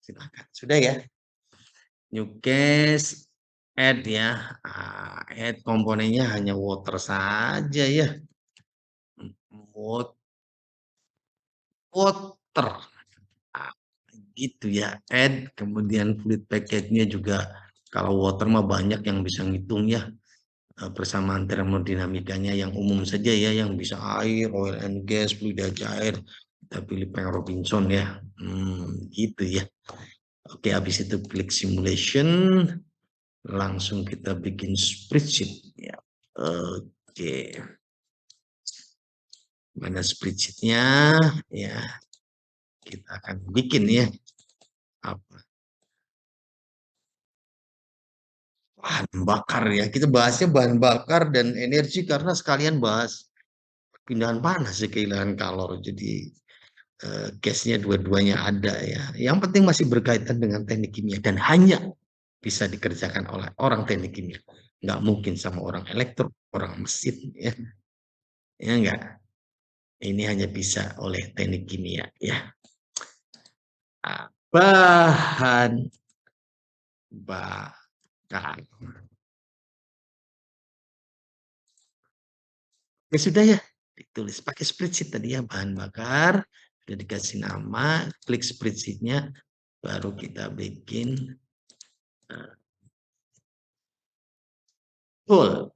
Silakan. Sudah ya? New case, add ya. Add komponennya hanya water saja ya. Water. Ah, gitu ya. Add, kemudian fluid package-nya juga kalau water mah banyak yang bisa ngitung ya. Persamaan termodinamikanya yang umum saja ya, yang bisa air, oil and gas, fluida cair. Kita pilih Frank Robinson ya. Gitu ya. Oke, habis itu klik simulation, langsung kita bikin spreadsheet ya. Oke. Mana spreadsheetnya ya, kita akan bikin ya. Apa? Bahan bakar ya, kita bahasnya bahan bakar dan energi karena sekalian bahas pindahan panas ya, kehilangan kalor. Jadi gasnya dua-duanya ada ya. Yang penting masih berkaitan dengan teknik kimia dan hanya bisa dikerjakan oleh orang teknik kimia. Nggak mungkin sama orang elektro, orang mesin ya. Ya enggak. Ini hanya bisa oleh teknik kimia ya. Bahan bakar. Ya sudah ya, ditulis pakai spreadsheet tadi ya, bahan bakar, sudah dikasih nama, klik spreadsheetnya, baru kita bikin full.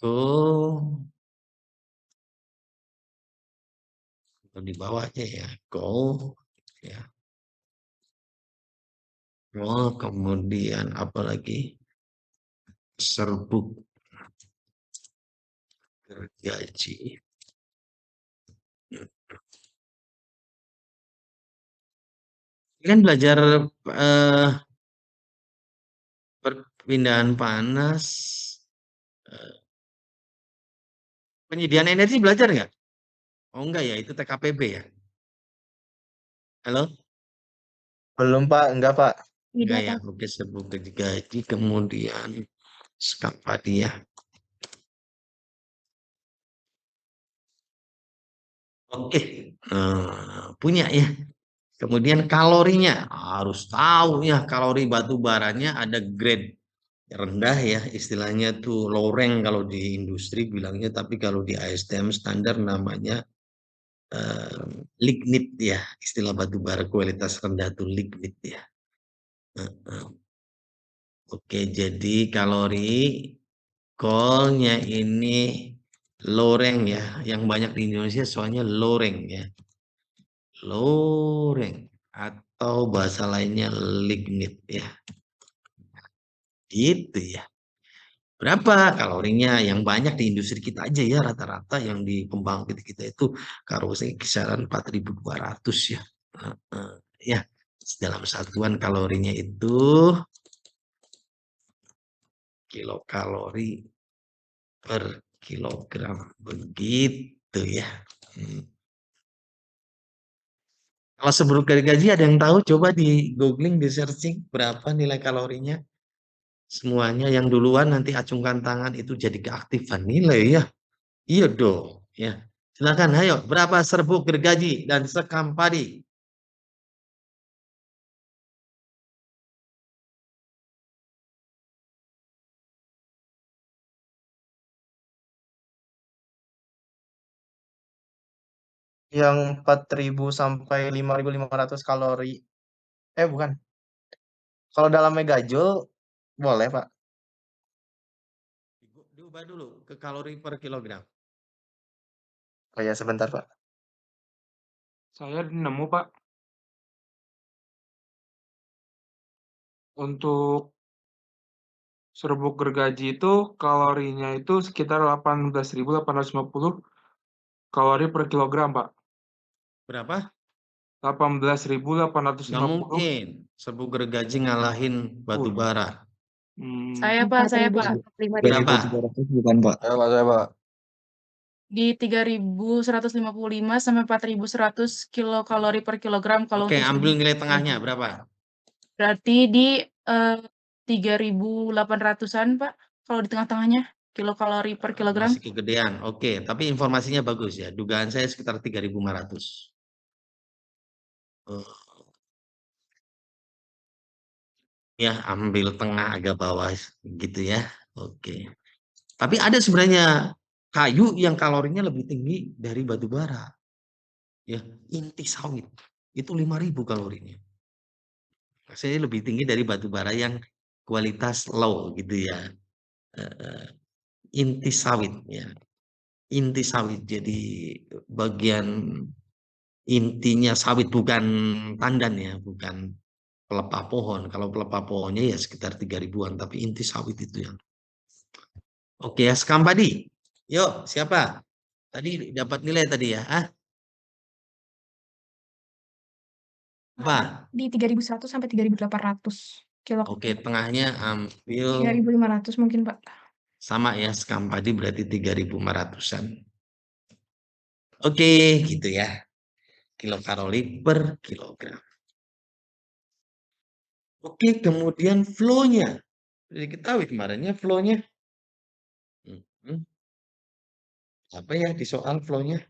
Go, di bawahnya ya, go, ya. Oh, kemudian apa lagi? Serbuk gergaji. Kalian belajar perpindahan panas, penyediaan energi belajar nggak? Oh enggak ya, itu TKPB ya. Halo? Belum Pak, enggak Pak. Enggak ya, oke, serbuk gergaji, kemudian skapadia. Oke, punya ya. Kemudian kalorinya harus tahu ya, kalori batu baranya ada grade rendah ya, istilahnya tuh low rank kalau di industri bilangnya, tapi kalau di ASTM standar namanya lignit ya, istilah batu bara kualitas rendah tuh lignit ya. Oke, jadi kalori call-nya ini low rank ya, yang banyak di Indonesia soalnya low rank ya. Low rank atau bahasa lainnya lignit ya. Gitu ya. Berapa kalorinya yang banyak di industri kita aja ya, rata-rata yang di pembangkit kita itu kalorinya kisaran 4.200 ya. Ya, dalam satuan kalorinya itu kilokalori per kilogram, begitu ya. Kalau sebelum gaji ada yang tahu, coba di googling, di searching berapa nilai kalorinya. Semuanya yang duluan nanti acungkan tangan, itu jadi keaktifan nilai ya. Iya dong ya. Silakan, ayo, berapa serbuk gergaji dan sekam padi? Yang 4.000 sampai 5.500 kalori. Bukan. Kalau dalam megajoule boleh, Pak. Diubah dulu ke kalori per kilogram. Oh ya, sebentar, Pak. Saya nemu, Pak. Untuk serbuk gergaji itu kalorinya itu sekitar 18.850 kalori per kilogram, Pak. Berapa? 18.850. Nggak mungkin serbuk gergaji ngalahin batu bara. Saya Pak. Berapa? 3.300 bukan, Pak. Saya, Pak. Di 3.155 sampai 4.100 kilokalori per kilogram kalau Oke, untuk ambil serbuk nilai gergaji. tengahnya berapa? Berarti di 3.800-an, Pak, kalau di tengah-tengahnya. kilokalori per kilogram. Masih kegedean. Oke, tapi informasinya bagus ya. Dugaan saya sekitar 3.500. Ya, ambil tengah agak bawah gitu ya. Oke. Tapi ada sebenarnya kayu yang kalorinya lebih tinggi dari batu bara. Ya, inti sawit itu 5.000 kalorinya. Saya lebih tinggi dari batu bara yang kualitas low gitu ya. Inti sawit ya. Inti sawit jadi bagian intinya sawit, bukan tandan ya, bukan pelepah pohon. Kalau pelepah pohonnya ya sekitar 3.000-an, tapi inti sawit itu yang. Oke ya, Skambadi. Yuk, siapa? Tadi dapat nilai tadi ya? Apa? Di 3.100 sampai 3.800 kilo. Oke, tengahnya ambil 3.500 mungkin, Pak. sama ya, Skambadi berarti 3.500-an. Oke, gitu ya. Kilokalori per kilogram. Oke, kemudian flow-nya. Diketahui kemarinnya flow-nya. Apa ya di soal flow-nya?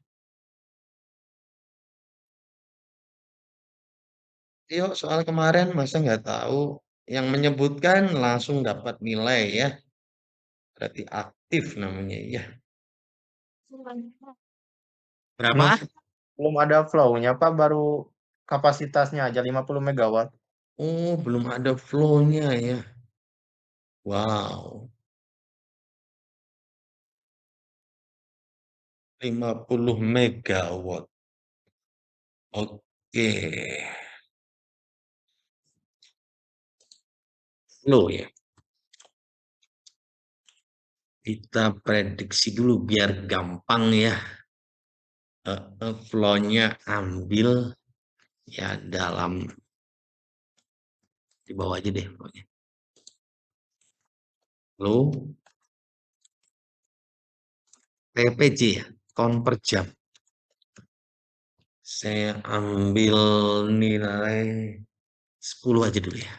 Yuk, soal kemarin masa nggak tahu. Yang menyebutkan langsung dapat nilai ya. Berarti aktif namanya ya. Berapa? Belum ada flow-nya, Pak. Baru kapasitasnya aja 50 megawatt. Oh, belum ada flow-nya ya. Wow. 50 megawatt. Oke. Flow ya. Kita prediksi dulu biar gampang ya. Flow-nya ambil ya dalam, di bawah aja deh flow-nya. Flow TPJ ya, ton per jam. Saya ambil nilai 10 aja dulu ya.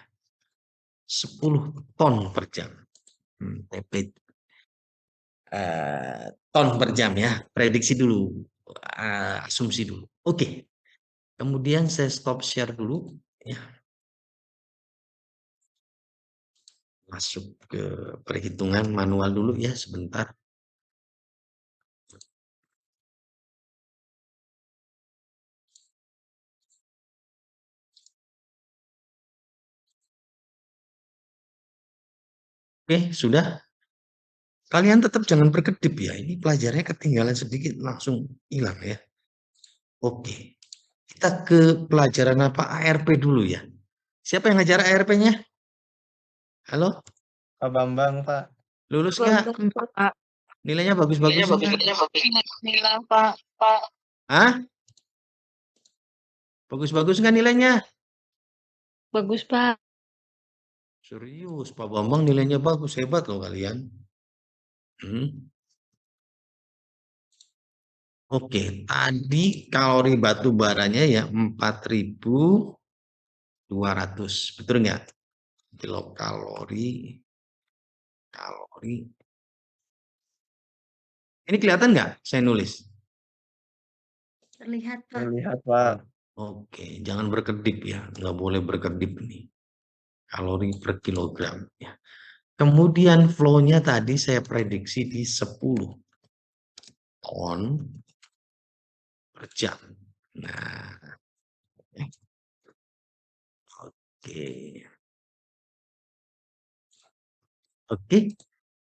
10 ton per jam. Ton per jam ya. Prediksi dulu. Asumsi dulu. Oke. Kemudian saya stop share dulu. Ya. Masuk ke perhitungan manual dulu ya sebentar. Oke, sudah. Kalian tetap jangan berkedip ya. Ini pelajarannya ketinggalan sedikit langsung hilang ya. Oke. Kita ke pelajaran apa? ARP dulu ya. Siapa yang ngajar ARP-nya? Halo? Pak Bambang, Pak. Lulus nggak? Nilainya bagus-bagus nggak? Nilai, Pak. Hah? Bagus-bagus nggak nilainya? Bagus, Pak. Serius, Pak Bambang nilainya bagus, hebat loh kalian. Oke, tadi kalori batu baranya ya 4.200, betul nggak? Kilokalori, kalori. Ini kelihatan nggak saya nulis? Terlihat, Pak. Terlihat, Pak. Oke, jangan berkedip ya, nggak boleh berkedip nih. Kalori per kilogram ya. Kemudian flow-nya tadi saya prediksi di 10 ton per jam. Nah, oke.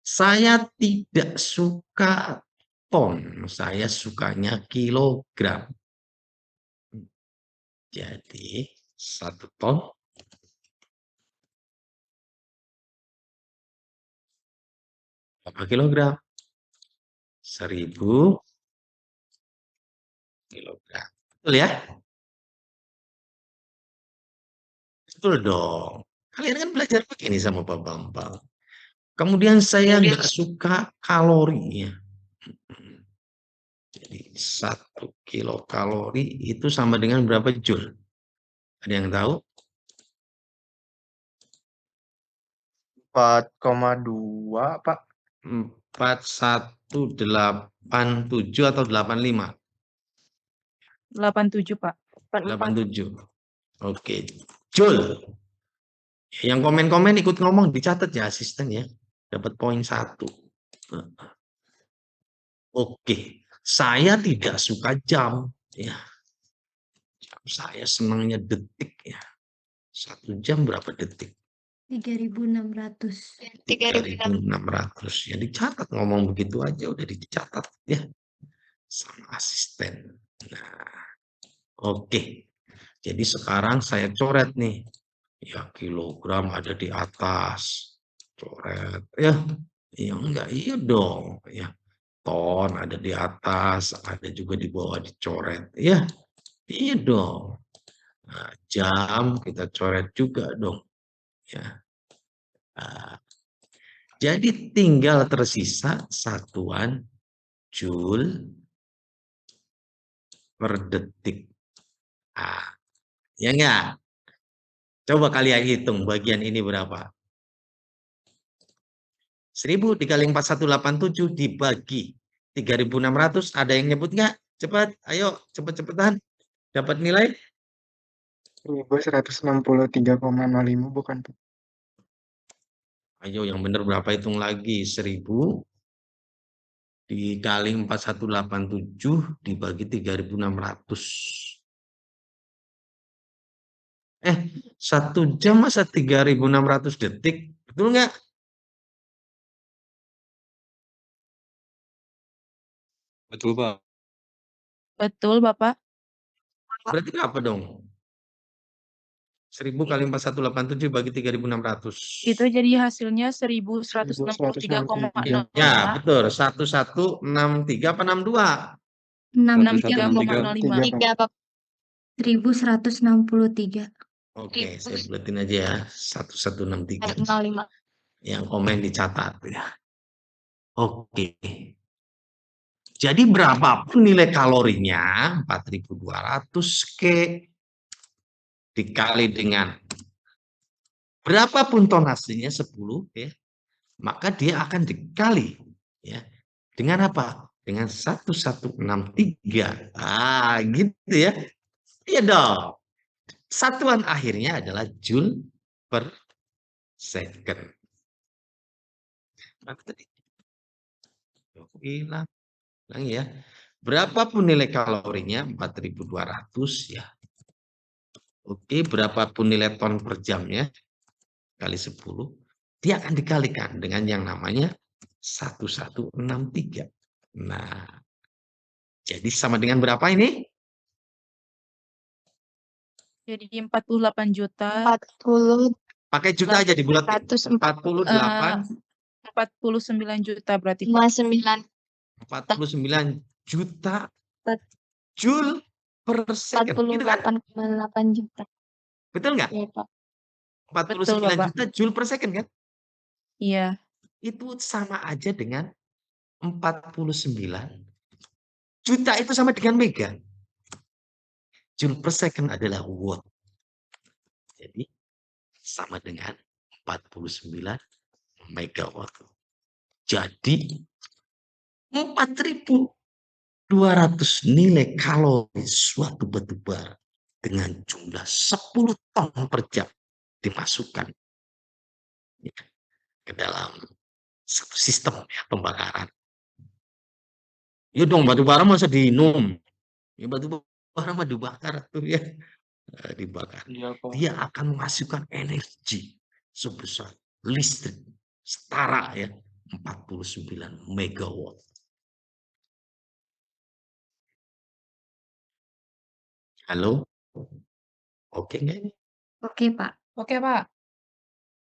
Saya tidak suka ton, saya sukanya kilogram. Jadi 1 ton berapa kilogram? 1.000 kilogram. Betul ya? Betul dong. Kalian kan belajar begini sama Pak Bambang. Kemudian saya nggak suka kalorinya. Jadi 1 kilokalori itu sama dengan berapa joule? Ada yang tahu? 4,2, Pak. 4187 atau 85? 87, Pak. 87. Oke. Jul. Yang komen-komen ikut ngomong dicatat ya asisten ya. Dapat poin 1. Oke. Saya tidak suka jam ya. Saya senangnya detik ya. 1 jam berapa detik? 3.600. 3.600. Ya dicatat, ngomong begitu aja udah dicatat ya sama asisten. Nah, oke. Jadi sekarang saya coret nih. Ya kilogram ada di atas. Coret ya. Ya enggak, iya dong ya. Ton ada di atas, ada juga di bawah dicoret ya. Iya dong. Nah, jam kita coret juga dong ya. Nah, jadi tinggal tersisa satuan Joule per detik. Ah, ya enggak? Coba kalian hitung bagian ini berapa? 1000 dikali 4187 dibagi 3600. Ada yang nyebut nggak? Cepat, ayo cepet-cepetan. Dapat nilai? 1163,05 bukan, Pak? Ayo yang benar berapa, hitung lagi. 1000 dikali 4187 dibagi 3600. 1 jam masa 3600 detik? Betul nggak? Betul, Pak. Betul, Bapak. Berarti apa dong? 1000 kali 4187 bagi 3600. Itu jadi hasilnya 1163,05. Ya, betul. 1163 apa 62? 63,05. 1.163. Oke, saya buletin aja ya. 1163. 05. Yang komen dicatat ya. Oke. Jadi berapapun nilai kalorinya 4200 K dikali dengan berapapun tonasenya 10 ya, maka dia akan dikali ya dengan apa? Dengan 1163. Ah, gitu ya. Iya dong. Satuan akhirnya adalah Joule per second. Berapa tadi? Hilang ya. Berapapun nilai kalorinya 4200 ya. Oke, berapapun nilai ton per jamnya kali 10, dia akan dikalikan dengan yang namanya 1163. Nah, jadi sama dengan berapa ini? Jadi 48 juta. 40. Pakai juta aja dibulat. 148. 49 juta berarti, Pak. 59. 49 juta Joule per second. Gitu kan? 48,8 juta. Betul nggak? Iya, Pak. 49 Bapak. juta Joule per second kan? Iya. Itu sama aja dengan 49 juta, itu sama dengan mega. Joule per second adalah watt. Jadi sama dengan 49 megawatt. Jadi 4200 nilai kalori suatu batu bara dengan jumlah 10 ton per jam dimasukkan ke dalam satu sistem ya, pembakaran. Ya dong, batu bara masa diminum. Ya batu bara mah dibakar tuh ya. Dibakar. Iya, Pak. Dia akan menghasilkan energi sebesar listrik setara ya 49 megawatt. Halo? Oke nggak ini? Oke, Pak. Oke, Pak.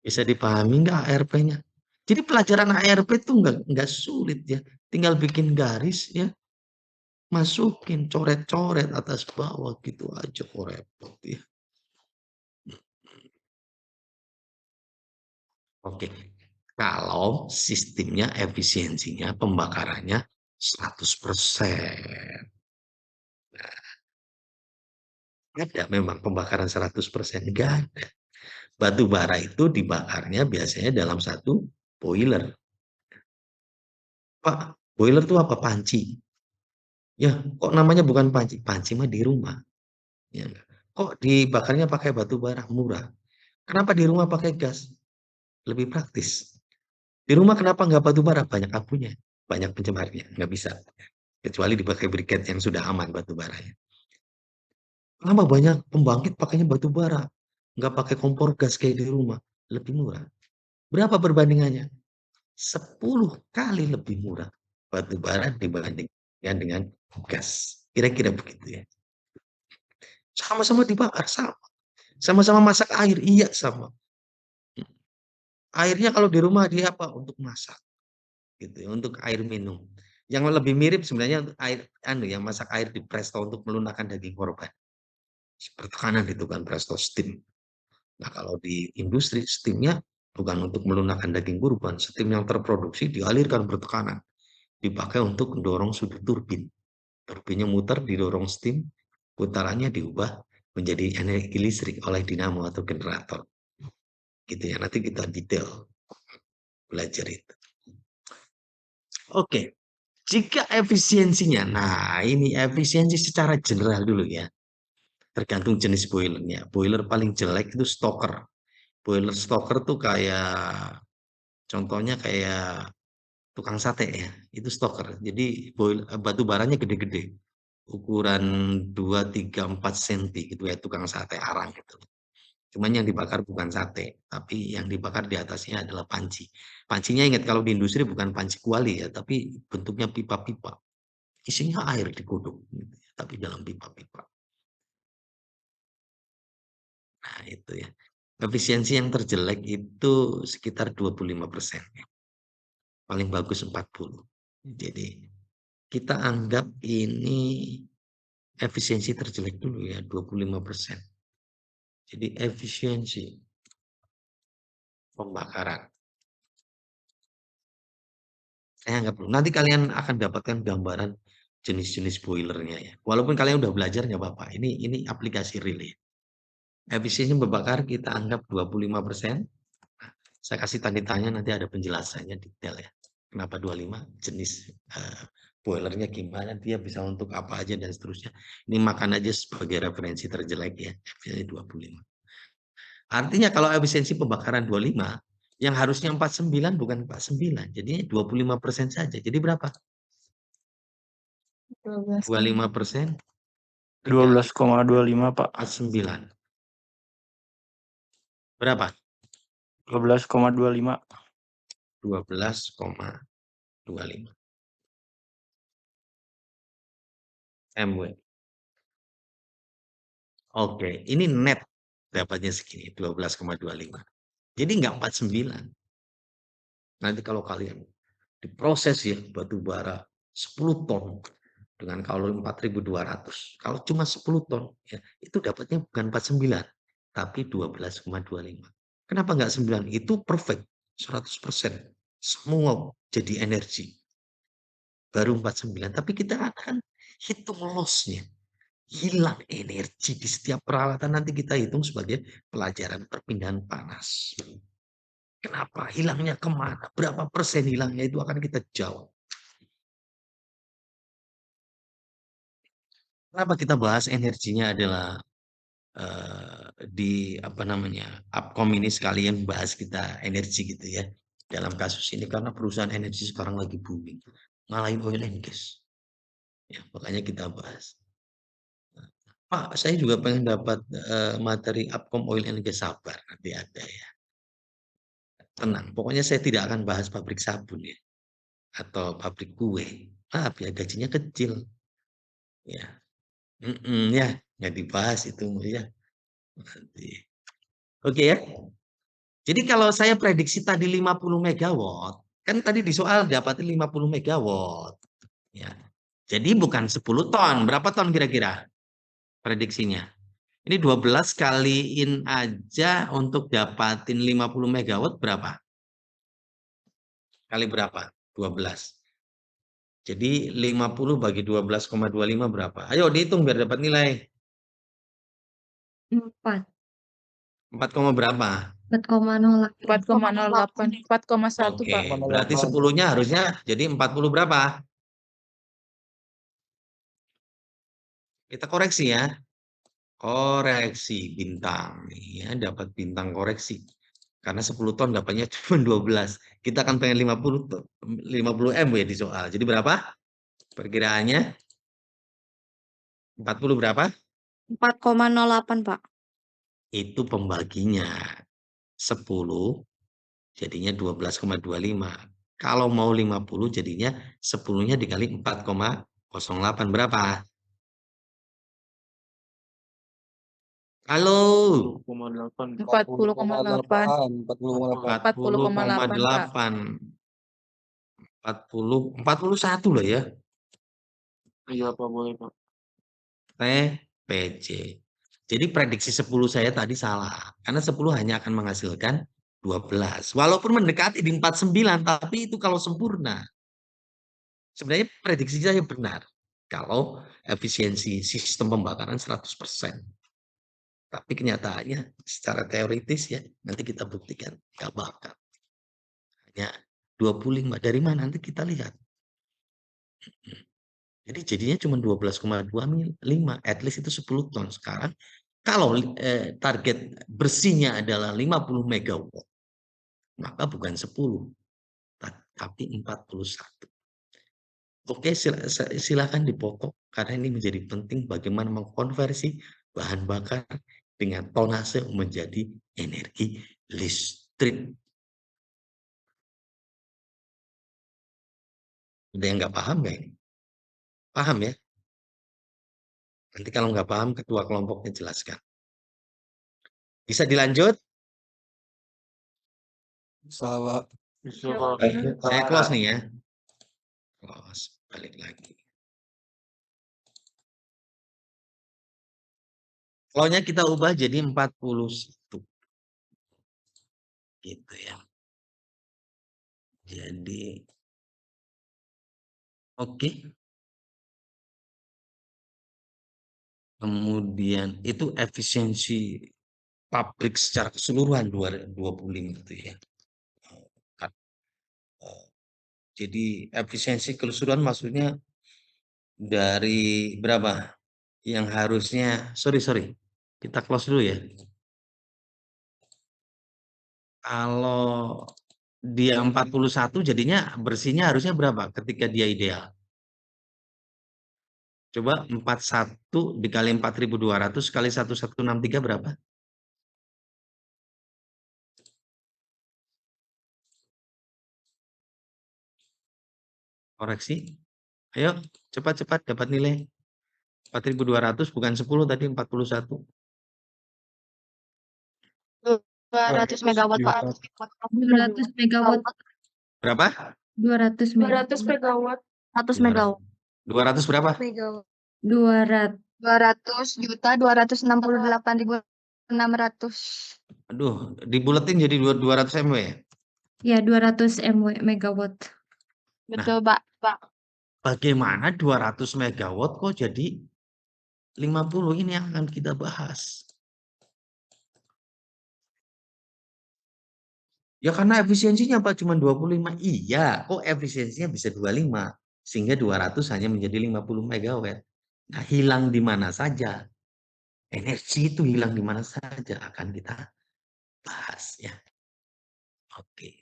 Bisa dipahami nggak ARP-nya? Jadi pelajaran ARP itu nggak sulit ya. Tinggal bikin garis ya. Masukin, coret-coret atas bawah gitu aja, kok repot ya. Oke. Kalau sistemnya, efisiensinya, pembakarannya 100%. Nah, ada memang pembakaran 100%, enggak ada. Batu bara itu dibakarnya biasanya dalam satu boiler. Pak, boiler itu apa? Panci. Ya, kok namanya bukan panci? Panci mah di rumah. Ya, kok dibakarnya pakai batu bara? Murah. Kenapa di rumah pakai gas? Lebih praktis. Di rumah kenapa nggak batu bara? Banyak apunya, banyak pencemarnya, nggak bisa. Kecuali dipakai briket yang sudah aman batu baranya. Kenapa banyak pembangkit pakainya batu bara? Nggak pakai kompor gas kayak di rumah. Lebih murah. Berapa perbandingannya? 10 kali lebih murah batu bara dibandingkan dengan gas. Kira-kira begitu ya. Sama-sama dibakar, sama. Sama-sama masak air, iya sama. Airnya kalau di rumah dia apa? Untuk masak. Gitu ya, untuk air minum. Yang lebih mirip sebenarnya untuk air yang masak air di presto untuk melunakkan daging korban. Tekanan itu kan presto steam. Nah, kalau di industri steamnya bukan untuk melunakkan daging kurban, steam yang terproduksi dialirkan bertekanan, dipakai untuk mendorong sudut turbin. Turbinnya muter, didorong steam, putarannya diubah menjadi energi listrik oleh dinamo atau generator. Gitu ya, nanti kita detail belajar itu. Oke, jika efisiensinya, nah ini efisiensi secara general dulu ya, tergantung jenis boilernya. Boiler paling jelek itu stoker. Boiler stoker tuh kayak, contohnya kayak tukang sate ya, itu stoker. Jadi batu baranya gede-gede, ukuran 2, 3, 4 cm gitu ya, tukang sate arang gitu. Cuman yang dibakar bukan sate, tapi yang dibakar di atasnya adalah panci. Pancinya ingat kalau di industri bukan panci kuali ya, tapi bentuknya pipa-pipa. Isinya air digodok, gitu ya, tapi dalam pipa-pipa. Nah itu ya. Efisiensi yang terjelek itu sekitar 25%. Paling bagus 40. Jadi kita anggap ini efisiensi terjelek dulu ya, 25%. Jadi efisiensi pembakaran. Saya anggap dulu. Nanti kalian akan dapatkan gambaran jenis-jenis boilernya ya. Walaupun kalian udah belajar nggak apa-apa. Ini aplikasi real ya. Efisiensi membakar kita anggap 25%. Saya kasih tanda tanya, nanti ada penjelasannya detail ya. Kenapa 25 jenis boilernya gimana, dia bisa untuk apa aja dan seterusnya. Ini makan aja sebagai referensi terjelek ya, efisiensi 25. Artinya kalau efisiensi pembakaran 25, yang harusnya 49 bukan 49, jadinya 25% saja. Jadi berapa? 25%? 12,25 Pak. 49. Berapa? 12,25. 12,25 MW. Oke, ini net dapatnya segini, 12,25. Jadi nggak 49. Nanti kalau kalian diproses ya batu bara 10 ton dengan kalori 4.200. Kalau cuma 10 ton ya, itu dapatnya bukan 49, tapi 12,25. Kenapa nggak 9? Itu perfect, 100%. Semua jadi energi. Baru 49, tapi kita akan hitung loss-nya. Hilang energi di setiap peralatan, nanti kita hitung sebagai pelajaran perpindahan panas. Kenapa? Hilangnya kemana? Berapa persen hilangnya itu akan kita jawab. Kenapa kita bahas energinya adalah di apa namanya Upcom ini sekalian bahas kita energi gitu ya dalam kasus ini, karena perusahaan energi sekarang lagi booming, ngalahin oil and gas. Ya, makanya kita bahas. Pak, saya juga pengen dapat materi Upcom oil and gas, sabar nanti ada ya. Tenang, pokoknya saya tidak akan bahas pabrik sabun ya atau pabrik kue. Maaf ya, gajinya kecil. Ya, ya nggak dibahas itu ya. Nanti. Oke ya. Jadi kalau saya prediksi tadi 50 megawatt, kan tadi di soal dapatin 50 megawatt. Ya. Jadi bukan 10 ton. Berapa ton kira-kira prediksinya? Ini 12 kaliin aja untuk dapatin 50 megawatt berapa? Kali berapa? 12. Jadi 50 bagi 12,25 berapa? Ayo dihitung biar dapat nilai. 4. 4, berapa? 4,08. 4,08. 4,1, Oke, Pak. berarti 10-nya harusnya jadi 40 berapa? Kita koreksi ya. Koreksi bintang. Ya, dapat bintang koreksi. Karena 10 ton dapatnya cuma 12. Kita akan pengen 50 M ya di soal. Jadi berapa? Perkiraannya 40 berapa? 4,08, Pak. Itu pembaginya. 10 jadinya 12,25. Kalau mau 50 jadinya 10-nya dikali 4,08 berapa? Halo. 40,8. 40,8. 40,8. 41 lah ya. Iya, Pak, boleh, Pak. TPJ. Jadi prediksi 10 saya tadi salah. Karena 10 hanya akan menghasilkan 12. Walaupun mendekati di 49, tapi itu kalau sempurna. Sebenarnya prediksi saya benar. Kalau efisiensi sistem pembakaran 100%. Tapi kenyataannya secara teoritis ya, nanti kita buktikan. Gak bakal. Hanya 25. Dari mana? Nanti kita lihat. Jadi jadinya cuma 12,25. At least itu 10 ton. Sekarang kalau target bersihnya adalah 50 megawatt, maka bukan 10, tapi 41. Oke, silakan dipotong karena ini menjadi penting bagaimana mengkonversi bahan bakar dengan tonase menjadi energi listrik. Ada yang nggak paham nggak ini? Paham ya? Nanti kalau nggak paham, ketua kelompoknya jelaskan. Bisa dilanjut? Salah. Bisa, Pak. Saya close nih ya. Close, balik lagi. Flow-nya kita ubah jadi 41. Gitu ya. Jadi, oke. Kemudian itu efisiensi pabrik secara keseluruhan 25 itu ya. Jadi efisiensi keseluruhan maksudnya dari berapa? Yang harusnya, sorry, kita close dulu ya. Kalau dia 41 jadinya bersihnya harusnya berapa ketika dia ideal? Coba 41 dikali 4.200 kali 1163 berapa? Koreksi. Ayo, cepat-cepat dapat nilai. 4.200 bukan 10 tadi 41. 200 megawatt, Pak. 200 megawatt. Berapa? 200 megawatt. 100 megawatt. 200 berapa? 200 juta 268.600. Aduh, dibuletin jadi 200 MW ya? Ya, 200 megawatt. Betul, Pak. Bagaimana 200 megawatt kok jadi 50? Ini yang akan kita bahas. Ya karena efisiensinya Pak cuma 25. Iya, kok efisiensinya bisa 25 sehingga 200 hanya menjadi 50 megawatt. Nah, hilang di mana saja? Energi itu hilang di mana saja akan kita bahas ya. Oke.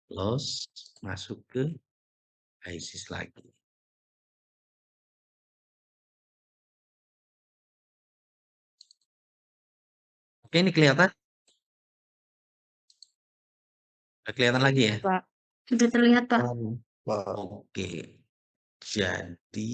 Close, masuk ke ISIS lagi. Oke, ini kelihatan? Udah kelihatan lagi ya? Pak. Sudah terlihat, Pak. Oke. Jadi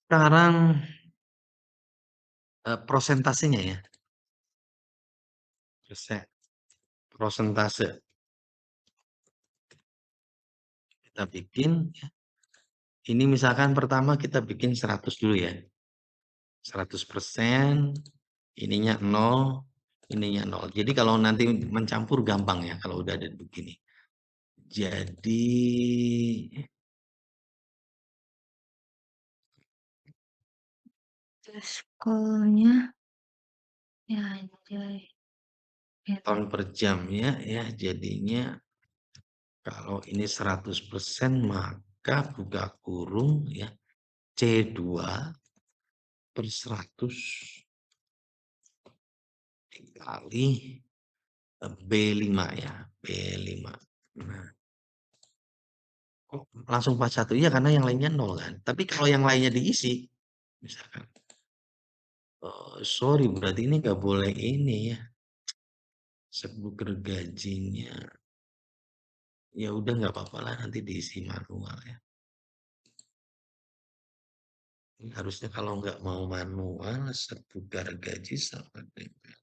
sekarang prosentasenya ya. Prosentase. Kita bikin ya. Ini misalkan pertama kita bikin 100 dulu ya. 100%, ininya 0, ininya 0. Jadi kalau nanti mencampur gampang ya kalau udah ada begini. Jadi Pascalnya ya anjay. Ya, ton per jamnya ya jadinya kalau ini 100% maka buka kurung ya C2 per 100 dikali B5 ya B5. Nah, kok langsung 41 ya karena yang lainnya 0 kan. Tapi kalau yang lainnya diisi misalkan sorry berarti ini nggak boleh ini ya. Sebut gajinya. Ya udah nggak apa-apa lah nanti diisi manual ya. Ini harusnya kalau nggak mau manual seputar gaji sama dengan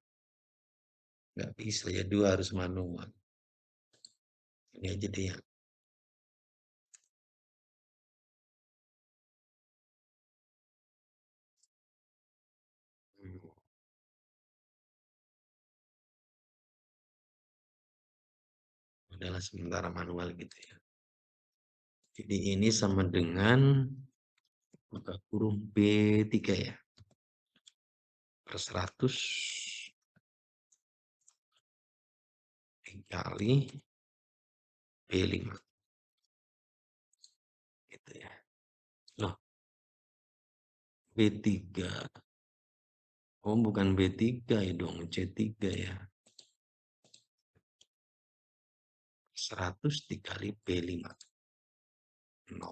nggak bisa ya 2 harus manual. Ini aja deh yang udahlah sementara manual gitu ya. Jadi ini sama dengan buka kurung B3 ya. Per 100 dikali B5. Gitu ya. Loh, B3. Oh, bukan B3 ya dong, C3 ya. 100 dikali B5. 0.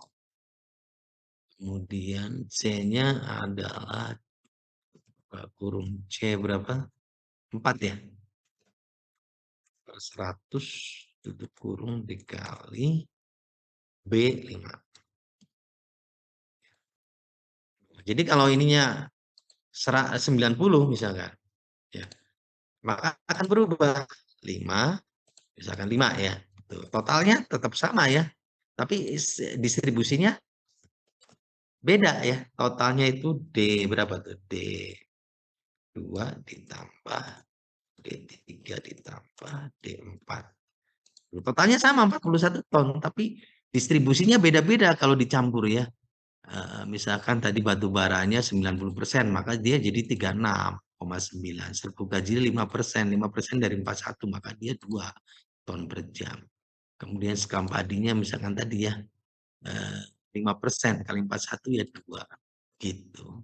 Kemudian C-nya adalah buka kurung C berapa? 4 ya. Per 100 tutup kurung dikali B5. Jadi kalau ininya 90 misalkan, ya, maka akan berubah 5, misalkan 5 ya. Tuh, totalnya tetap sama ya, tapi distribusinya beda ya. Totalnya itu D berapa tuh? D2 ditambah D3 ditambah D4. Totalnya sama 41 ton, tapi distribusinya beda-beda kalau dicampur ya. Misalkan tadi batu baranya 90%, maka dia jadi 36,9. Serbu gaji 5%, 5% dari 41, maka dia 2 ton per jam. Kemudian sekam padinya misalkan tadi ya 5% kali 41 ya 2 gitu.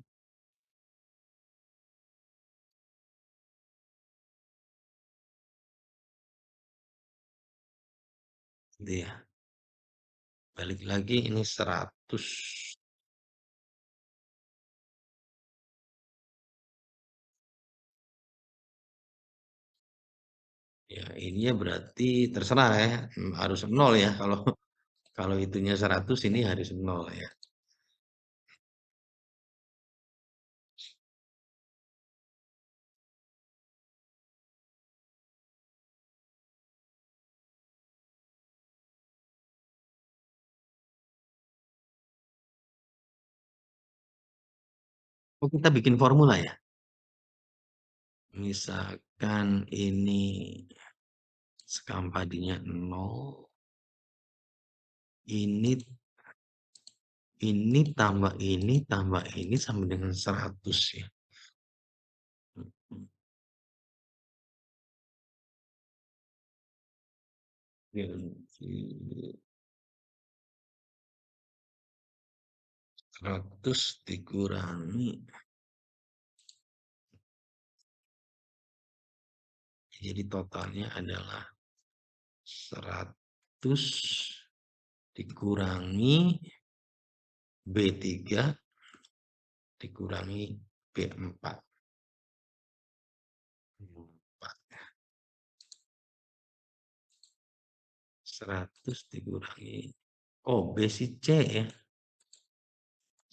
Gitu ya. Balik lagi ini 100. Ya, ini ya berarti terserah ya, harus 0 ya kalau itunya 100 ini harus 0 ya. Oh, kita bikin formula ya. Misalkan ini sekam padinya 0. Ini tambah ini sama dengan 100 ya. Seratus dikurangi. Jadi totalnya adalah 100 dikurangi B3 dikurangi B4. 100 dikurangi B si C ya.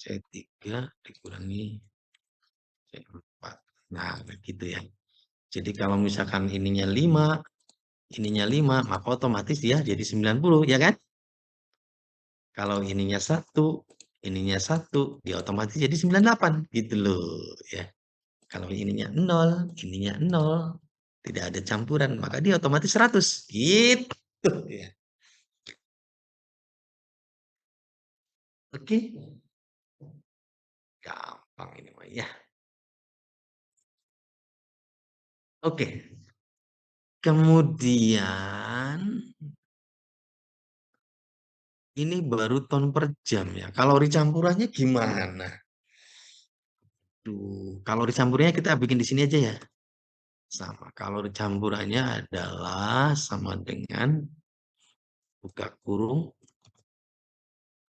C3 dikurangi C4. Nah, begitu ya. Jadi kalau misalkan ininya 5, ininya 5, maka otomatis dia jadi 90, ya kan? Kalau ininya 1, ininya 1, dia otomatis jadi 98, gitu loh, ya. Kalau ininya 0, ininya 0, tidak ada campuran, maka dia otomatis 100, gitu ya. Oke? Gampang ini mah ya. Oke. Kemudian ini baru ton per jam ya. Kalori campurannya gimana? Duh, kalori campurannya kita bikin di sini aja ya. Sama. Kalori campurannya adalah sama dengan buka kurung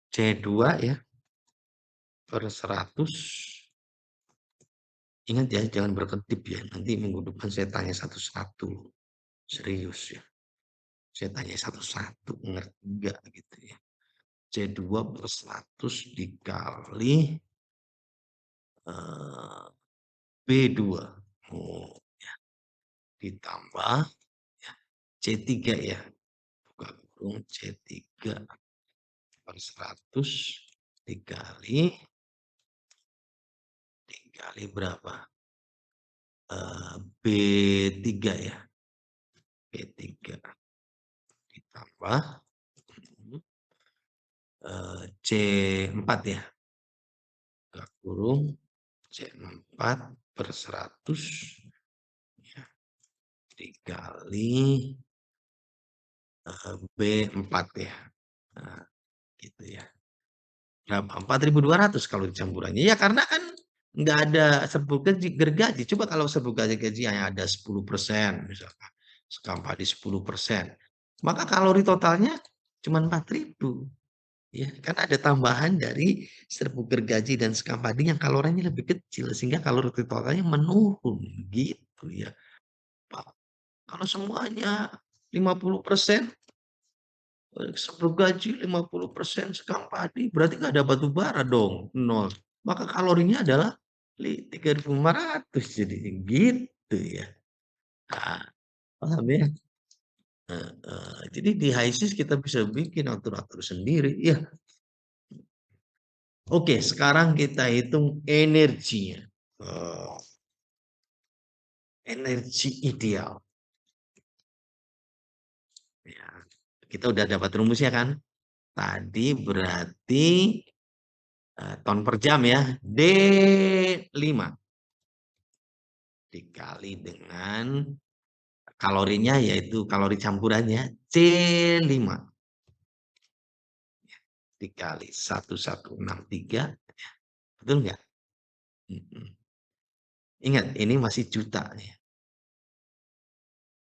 C2 ya per 100. Ingat ya, jangan berkedip ya. Nanti minggu depan saya tanya satu-satu. Serius ya. Saya tanya satu-satu, ngerti nggak gitu ya. C2 per 100 dikali B2. Oh, ya. Ditambah ya, C3 ya. Buka kurung C3 per 100 dikali berapa? B3 ya. B3 ditambah C4 ya. Buka kurung C4 per 100 ya, dikali B4 ya. Nah, gitu ya. Berapa? 4.200 kalau dicampurannya. Ya karena kan nggak ada serbuk gergaji. Coba kalau serbuk gergaji yang ada 10% misalkan. Sekam padi 10%. Maka kalori totalnya cuma 4.000. Ya, kan ada tambahan dari serbuk gergaji dan sekam padi yang kalorinya lebih kecil sehingga kalori totalnya menurun gitu ya. Pak. Kalau semuanya 50%, serbuk gaji 50% sekam padi, berarti nggak ada batu bara dong, 0. Maka kalorinya adalah 3.500 jadi gitu ya. Nah, paham ya? Jadi di HISIS kita bisa bikin atur-atur sendiri ya. Oke, sekarang kita hitung energinya. Energi ideal. Ya, kita udah dapat rumusnya kan? Tadi berarti ton per jam ya. D5 dikali dengan kalorinya yaitu kalori campurannya C5 dikali 1163. Betul nggak? Ingat ini masih juta nih.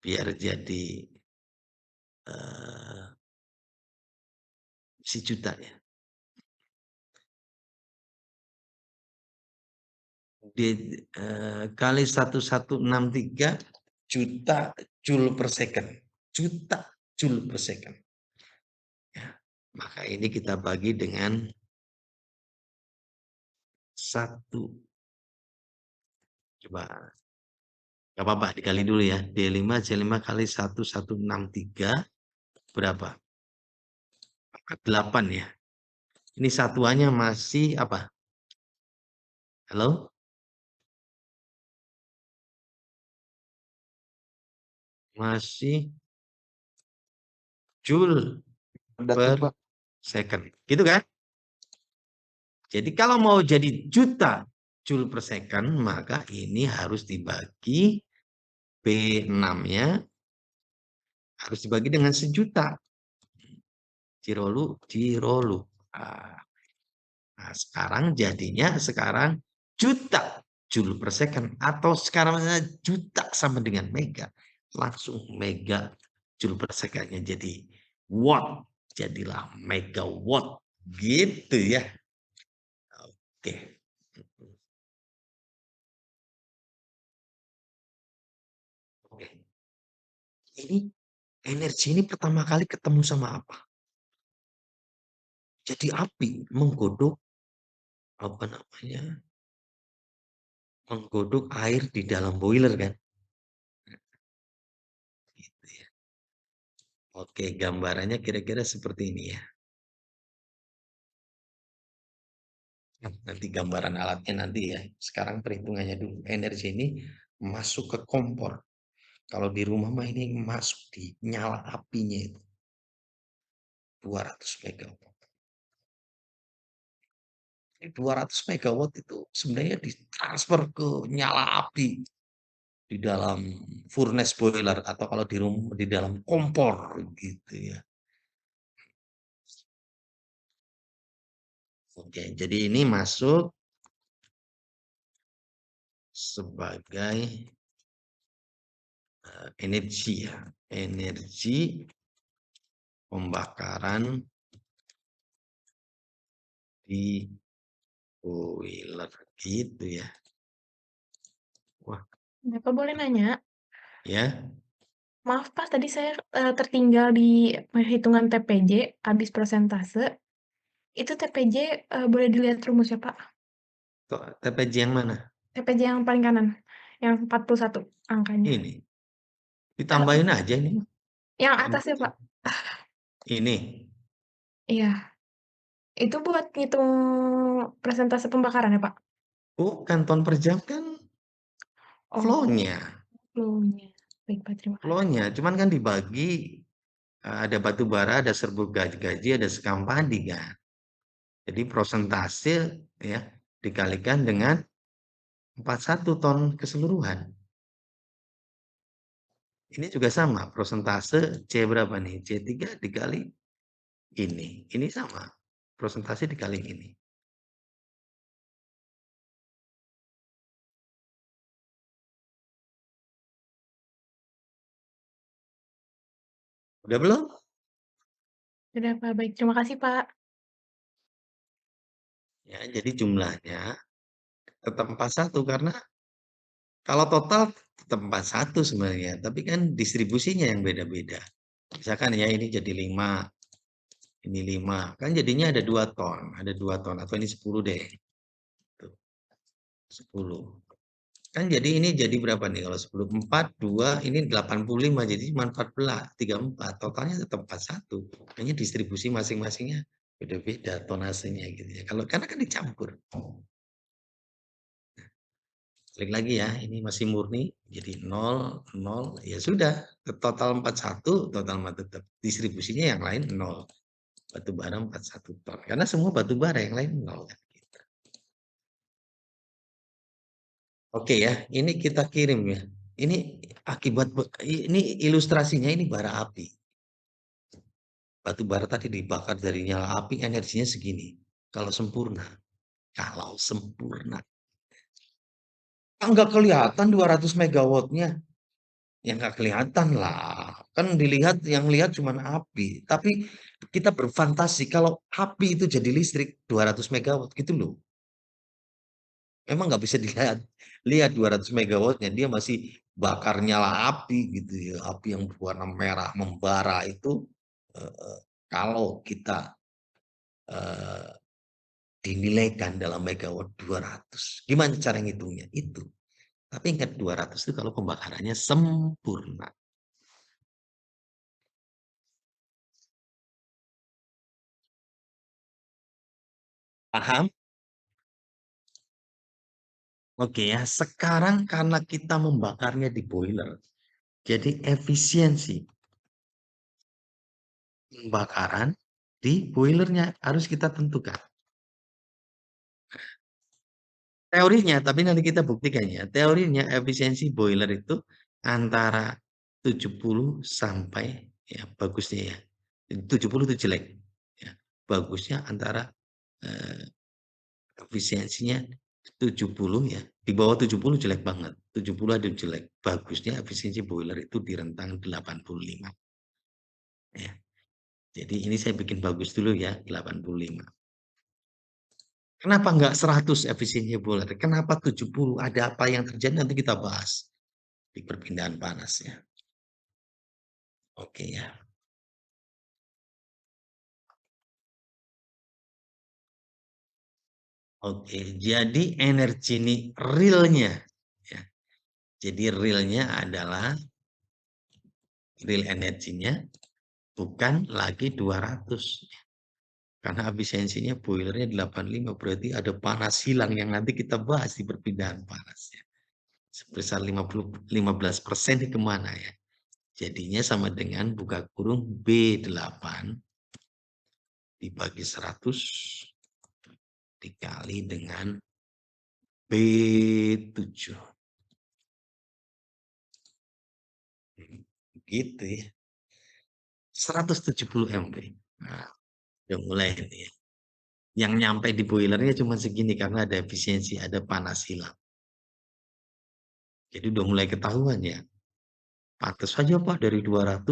Biar jadi si juta ya. Kali 1163 juta joule per second. Juta joule per second. Ya, maka ini kita bagi dengan 1. Coba. Gak apa-apa dikali dulu ya. D5 C5 kali 1163 berapa? 8 ya. Ini satuannya masih apa? Halo? Masih joule per second. Gitu kan? Jadi kalau mau jadi juta joule per second, maka ini harus dibagi B6-nya harus dibagi dengan sejuta. Cirolu. Nah, sekarang jadinya juta joule per second atau sekarang juta sama dengan mega. Langsung mega joule per secondnya jadi watt. Jadilah megawatt gitu ya. Oke. Oke. Ini energi ini pertama kali ketemu sama apa? Jadi api menggodok apa namanya? Menggodok air di dalam boiler kan? Gitu ya. Oke, gambarannya kira-kira seperti ini ya. Nanti gambaran alatnya nanti ya. Sekarang perhitungannya dulu. Energi ini masuk ke kompor. Kalau di rumah mah ini masuk di nyala apinya itu. 200 megawatt. Ini 200 megawatt itu sebenarnya ditransfer ke nyala api di dalam furnace boiler atau kalau di dalam kompor gitu ya. Oke, jadi ini masuk sebagai energi ya, energi pembakaran di boiler gitu ya. Wah, Bapak boleh nanya? ya. Maaf Pak, tadi saya tertinggal di hitungan TPJ habis persentase. Itu TPJ boleh dilihat rumusnya Pak? TPJ yang mana? TPJ yang paling kanan, yang 41 angkanya. Ini. Ditambahin aja ini. Yang atasnya Pak. Ini. Iya. Itu buat ngitung persentase pembakaran ya Pak? Bukan ton per jam kan Oh, flow-nya. flow-nya. Baik Pak, terima kasih. Flow-nya. Cuman kan dibagi ada batu bara, ada serbuk gaji, ada sekam padi kan. Jadi prosentase ya dikalikan dengan 41 ton keseluruhan. Ini juga sama, prosentase C berapa nih? C3 dikali ini. Ini sama, prosentase dikali ini. Udah belum? Sudah Pak, baik. Terima kasih Pak. Ya, jadi jumlahnya tetap 41 karena kalau total tetap 41 sebenarnya, tapi kan distribusinya yang beda-beda. Misalkan ya ini jadi 5, ini 5, kan jadinya ada 2 ton, ada 2 ton atau ini 10 deh. Tuh. 10. Kan jadi ini jadi berapa nih kalau 10 4 2 ini 85 jadi cuma 14 34 totalnya tetap 41. Hanya distribusi masing-masingnya beda-beda tonasenya gitu ya. Kalau karena kan dicampur. Klik lagi ya, ini masih murni, jadi 0, 0, ya sudah, total 41, total tetap distribusinya yang lain 0. Batu bara 41 ton, karena semua batu bara yang lain 0. Kan, gitu. Oke ya, ini kita kirim ya. Ini akibat, ini ilustrasinya ini bara api. Batu bara tadi dibakar dari nyala api, energinya segini. Kalau sempurna. Nggak kelihatan 200 megawattnya. Ya nggak kelihatan lah. Kan dilihat, yang lihat cuma api. Tapi kita berfantasi kalau api itu jadi listrik 200 megawatt gitu loh. Memang nggak bisa dilihat. Lihat 200 megawattnya, dia masih bakar nyala api gitu ya. Api yang berwarna merah membara itu kalau kita dinilaikan dalam megawatt 200. Gimana cara ngitungnya? Itu. Tapi ingat 200 itu kalau pembakarannya sempurna. Paham? Oke ya, sekarang karena kita membakarnya di boiler, jadi efisiensi pembakaran di boilernya harus kita tentukan. Teorinya, tapi nanti kita buktikan ya. Teorinya efisiensi boiler itu antara 70 sampai, ya bagusnya ya, 70 itu jelek. Ya, bagusnya antara efisiensinya 70 ya. Di bawah 70 jelek banget. 70 ada jelek. Bagusnya efisiensi boiler itu di rentang 85. Ya. Jadi ini saya bikin bagus dulu ya, 85. Kenapa enggak 100 efisiensi boiler? Kenapa 70? Ada apa yang terjadi nanti kita bahas di perpindahan panasnya. Oke ya. Oke, jadi energi ini realnya. Ya. Jadi realnya adalah real energinya bukan lagi 200. Karena efisiensinya boilernya 85, berarti ada panas hilang yang nanti kita bahas di perpindahan panasnya. Sebesar 15% kemana ya? Jadinya sama dengan buka kurung B8 dibagi 100 dikali dengan B7. Gitu ya. 170 MB. Nah, udah mulai ini ya. Yang nyampe di boilernya cuma segini karena ada efisiensi, ada panas hilang. Jadi udah mulai ketahuan ya. Pantes saja Pak dari 200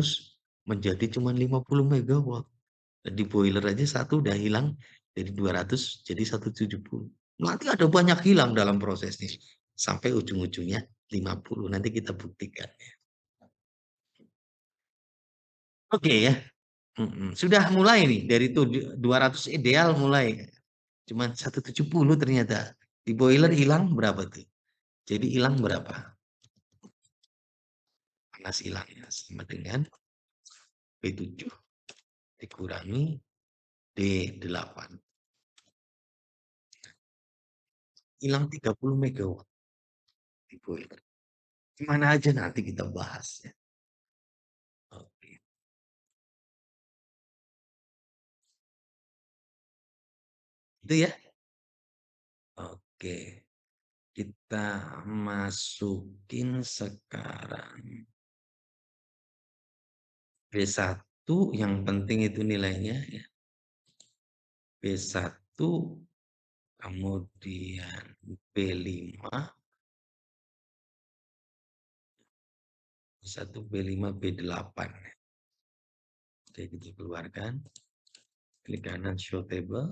menjadi cuma 50 megawatt. Di boiler aja satu udah hilang dari 200 jadi 170. Nanti ada banyak hilang dalam prosesnya. Sampai ujung-ujungnya 50. Nanti kita buktikan. Oke ya. Sudah mulai nih dari itu 200 ideal mulai. Cuman 170 ternyata. Di boiler hilang berapa tuh? Jadi hilang berapa? Panas hilangnya sama dengan B7 dikurangi D8. Hilang 30 megawatt di boiler. Gimana aja nanti kita bahas ya. Oke. Itu ya. Oke. Kita masukin sekarang B1 yang penting itu nilainya ya. B1 kemudian B5 B1 B5 B8. Oke, kita keluarkan. Klik kanan show table.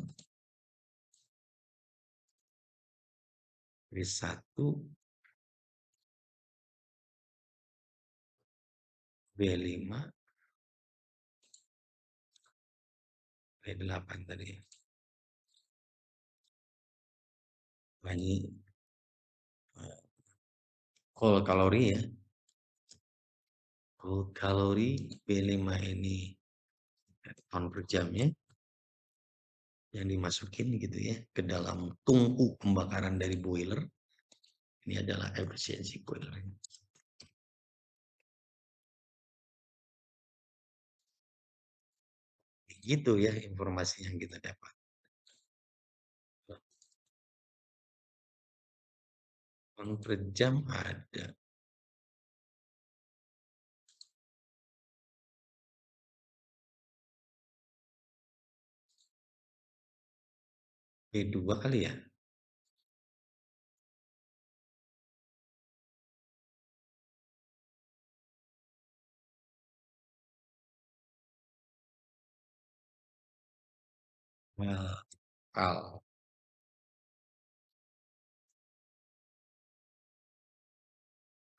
B1 B5 B8 tadi. Ini whole kalori ya. Whole kalori B5 ini ton per jamnya yang dimasukin gitu ya ke dalam tungku pembakaran dari boiler. Ini adalah efisiensi boiler. Gitu ya informasi yang kita dapat. Ton per jam ada. B2 kali ya.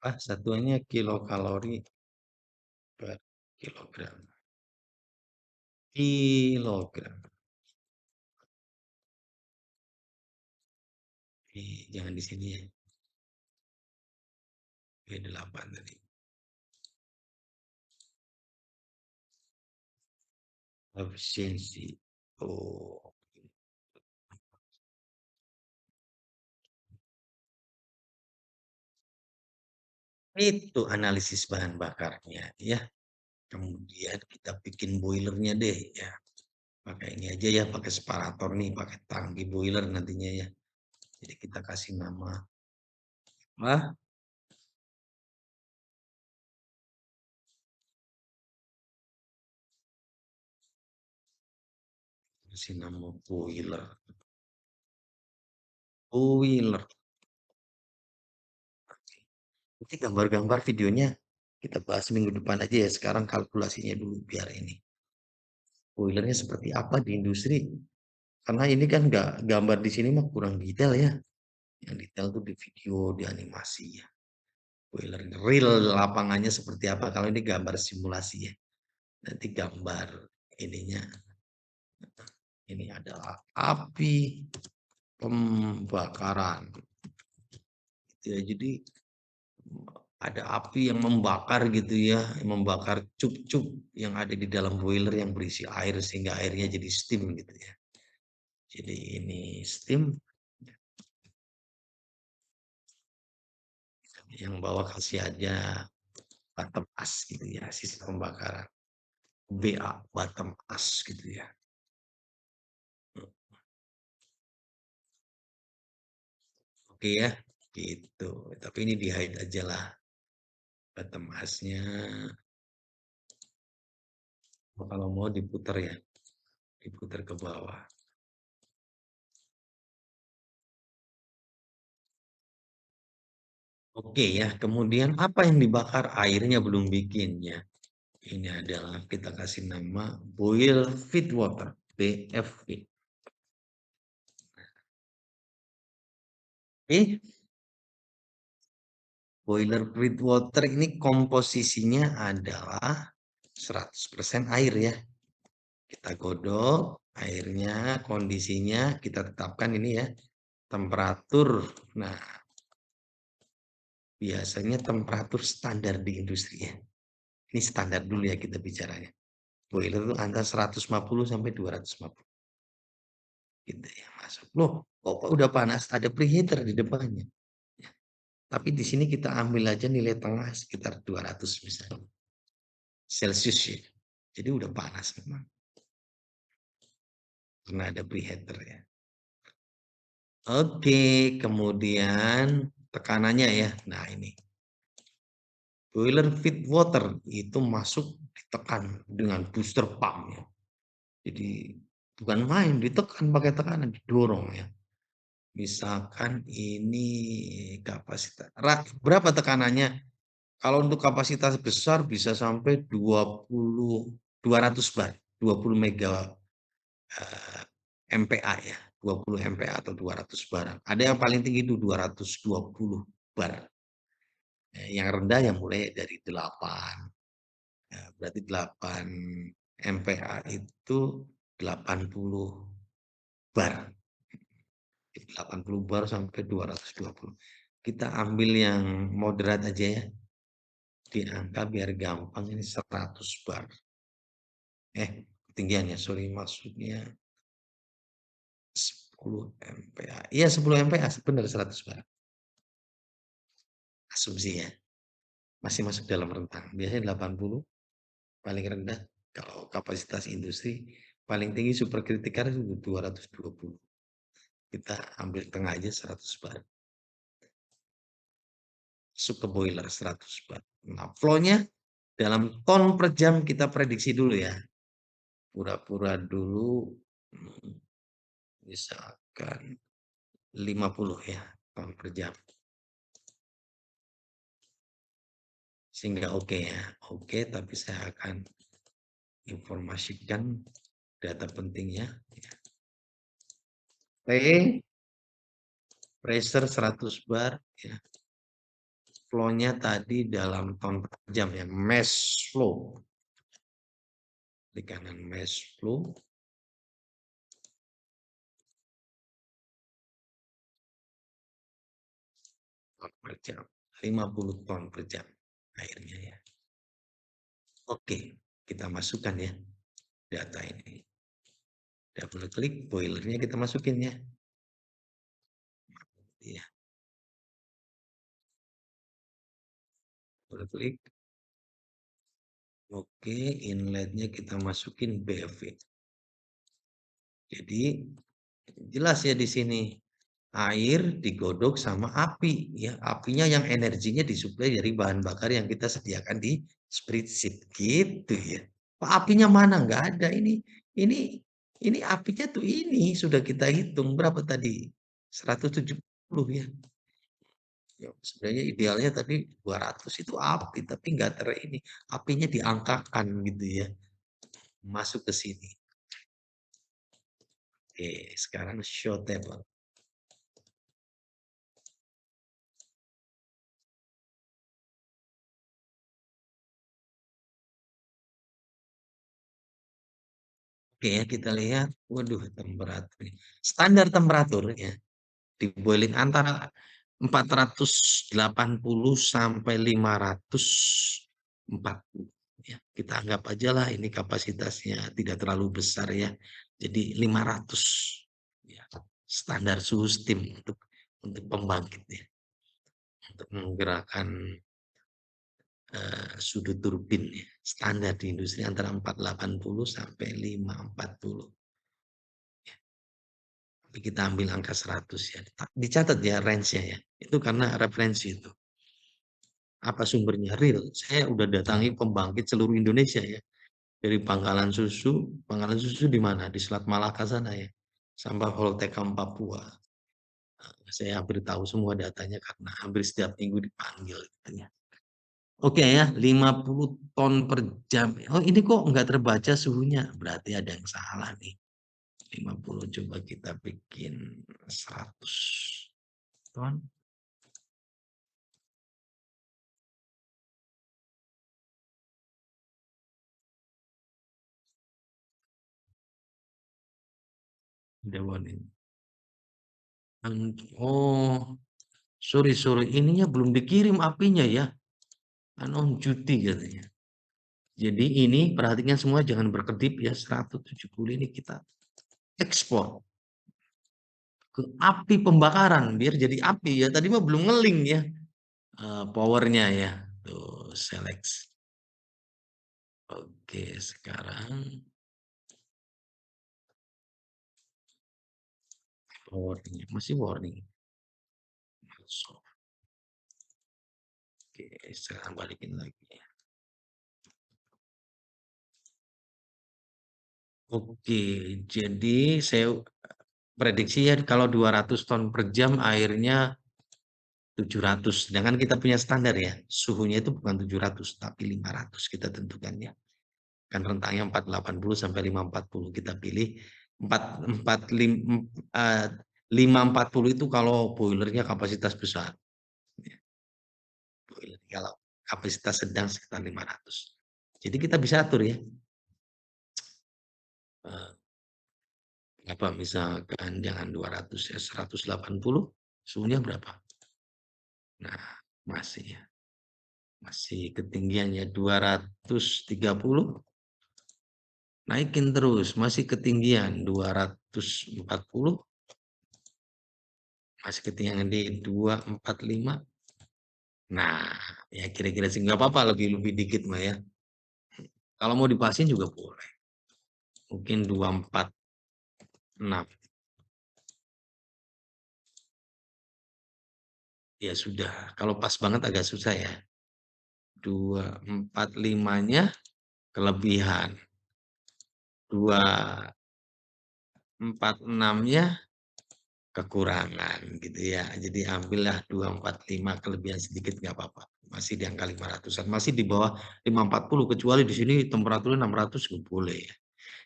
Satuannya kilokalori per kilogram. Kilogram. Jangan di sini ya. B8 tadi. Efisiensi. Oh. Itu analisis bahan bakarnya ya. Kemudian kita bikin boilernya deh ya. Pakai ini aja ya, pakai separator nih, pakai tangki boiler nantinya ya. Jadi kita kasih nama kasih nama boiler. Boiler. Nanti gambar-gambar videonya kita bahas minggu depan aja ya. Sekarang kalkulasinya dulu biar ini. Boilernya seperti apa di industri. Karena ini kan nggak gambar di sini mah kurang detail ya. Yang detail tuh di video, di animasi ya. Boiler real lapangannya seperti apa. Kalau ini gambar simulasi ya. Nanti gambar ininya. Ini adalah api pembakaran. Gitu ya. Jadi ada api yang membakar gitu ya, yang membakar cup-cup yang ada di dalam boiler yang berisi air sehingga airnya jadi steam gitu ya. Jadi ini steam yang bawah kasih aja bottom as gitu ya, sisi pembakaran. BA bottom as gitu ya. oke ya, gitu. Tapi ini di hide aja lah bottom as-nya. Kalau mau diputar ya, diputar ke bawah. Oke ya, kemudian apa yang dibakar? Airnya belum bikin ya. Ini adalah kita kasih nama boil feed water, BFW. Oke. Boiler feed water ini komposisinya adalah 100% air ya. Kita godok airnya, kondisinya kita tetapkan ini ya. Temperatur. Nah, biasanya temperatur standar di industri ya. Ini standar dulu ya kita bicaranya. Boiler itu antara 150 sampai 250. Gitu ya, masuk. Loh, kok udah panas? Ada preheater di depannya. Ya. Tapi di sini kita ambil aja nilai tengah sekitar 200 misalnya. Celcius ya. Jadi udah panas memang. Karena ada preheater ya. Oke, kemudian tekanannya ya. Nah ini. Boiler feed water itu masuk ditekan dengan booster pump ya. Jadi bukan main, ditekan pakai tekanan, didorong ya. Misalkan ini kapasitas. Berapa tekanannya? Kalau untuk kapasitas besar bisa sampai 200 bar, 20 mega MPa ya. 20 MPa atau 200 bar. Ada yang paling tinggi itu 220 bar. Yang rendah yang mulai dari 8. Ya, berarti 8 MPa itu 80 bar. 80 bar sampai 220. Kita ambil yang moderat aja ya. Di angka biar gampang ini 100 bar. Ketinggiannya, sorry maksudnya 10 MPa. Iya 10 MPa, benar 100 bar. Asumsi ya. Masih masuk dalam rentang. Biasanya 80 paling rendah. Kalau kapasitas industri paling tinggi superkritikal itu 220. Kita ambil tengah aja 100 bar. Masuk ke boiler 100 bar. Nah, flow-nya dalam ton per jam kita prediksi dulu ya. Pura-pura dulu misalkan 50 ya ton per jam. Sehingga oke ya. Oke, tapi saya akan informasikan data pentingnya. Pressure 100 bar ya. Flow-nya tadi dalam ton per jam ya, mass flow. Di kanan mass flow. Ton per jam, 50 ton per jam airnya ya. Oke, kita masukkan ya data ini. Double klik boilernya kita masukin ya. Iya. Double klik. Oke, inletnya kita masukin BFV. Jadi jelas ya di sini air digodok sama api ya. Apinya yang energinya disuplai dari bahan bakar yang kita sediakan di spreadsheet gitu ya. Pak apinya mana? Nggak ada ini apinya tuh ini sudah kita hitung berapa tadi? 170 ya. Ya, sebenarnya idealnya tadi 200 itu api tapi nggak ini apinya diangkakan gitu ya. Masuk ke sini. Oke, sekarang show table. Oke ya, kita lihat. Waduh, temperatur. Standar temperatur ya. Di boiling antara 480 sampai 540. Ya, kita anggap aja lah ini kapasitasnya tidak terlalu besar ya. Jadi 500 ya, standar suhu steam untuk pembangkit ya. Untuk menggerakkan sudut turbin ya. Standar di industri antara 480 sampai 540. Ya. Tapi kita ambil angka 100 ya. Dicatat ya range-nya ya. Itu karena referensi itu. Apa sumbernya? Real. Saya udah datangi pembangkit seluruh Indonesia ya. Dari Pangkalan Susu di mana? Di Selat Malaka sana ya. Sampai Holtekam Papua. Saya hampir tahu semua datanya karena hampir setiap minggu dipanggil gitu ya. Oke ya, 50 ton per jam. Oh ini kok nggak terbaca suhunya? Berarti ada yang salah nih. 50 coba kita bikin 100 ton. Dewan ini. Oh, sorry, ininya belum dikirim apinya ya. On duty katanya. Jadi ini perhatikan semua jangan berkedip ya. 170 ini kita ekspor ke api pembakaran biar jadi api ya. Tadi mah belum ngeling ya powernya ya. Tuh select. Oke, sekarang warning, masih warning. Oke, sekarang balikin lagi. Oke, jadi saya prediksi ya kalau 200 ton per jam airnya 700. Sedangkan kita punya standar ya, suhunya itu bukan 700 tapi 500 kita tentukan ya. Kan rentangnya 480 sampai 540 kita pilih 540 itu kalau boilernya kapasitas besar. Kalau kapasitas sedang sekitar 500. Jadi kita bisa atur ya. Apa misalkan jangan 200 ya 180 suhunya berapa? Nah, masih ya. Masih ketinggiannya 230. Naikin terus, masih ketinggian 240. Masih ketinggian di 245. Nah, ya kira-kira sih nggak apa-apa lebih dikit mah ya. Kalau mau dipasin juga boleh. Mungkin 246. Ya sudah, kalau pas banget agak susah ya. 245-nya kelebihan. 246-nya kekurangan gitu ya. Jadi ambillah 245 kelebihan sedikit nggak apa-apa. Masih di angka 500-an, masih di bawah 540 kecuali di sini temperaturnya 600 nggak boleh ya.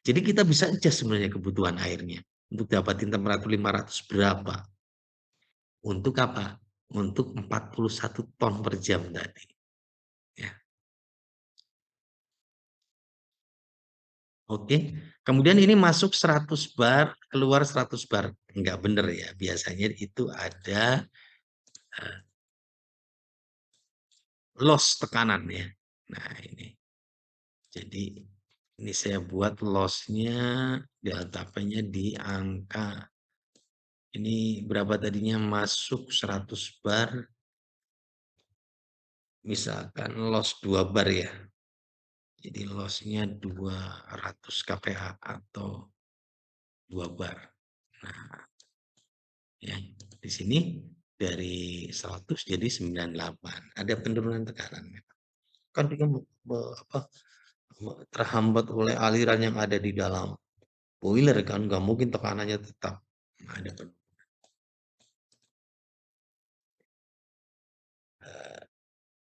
Jadi kita bisa adjust sebenarnya kebutuhan airnya. Untuk dapatin temperatur 500 berapa? Untuk apa? Untuk 41 ton per jam tadi. Ya. Oke, kemudian ini masuk 100 bar, keluar 100 bar. Enggak benar ya, biasanya itu ada loss tekanan ya. Nah ini, jadi ini saya buat lossnya delta P-nya di angka, ini berapa tadinya masuk 100 bar, misalkan loss 2 bar ya. Jadi lossnya 200 kPa atau 2 bar. Nah, ya di sini dari 100 jadi 98. Ada penurunan tekanan. Kan dia terhambat oleh aliran yang ada di dalam boiler kan, nggak mungkin tekanannya tetap. Nah, ada penurunan.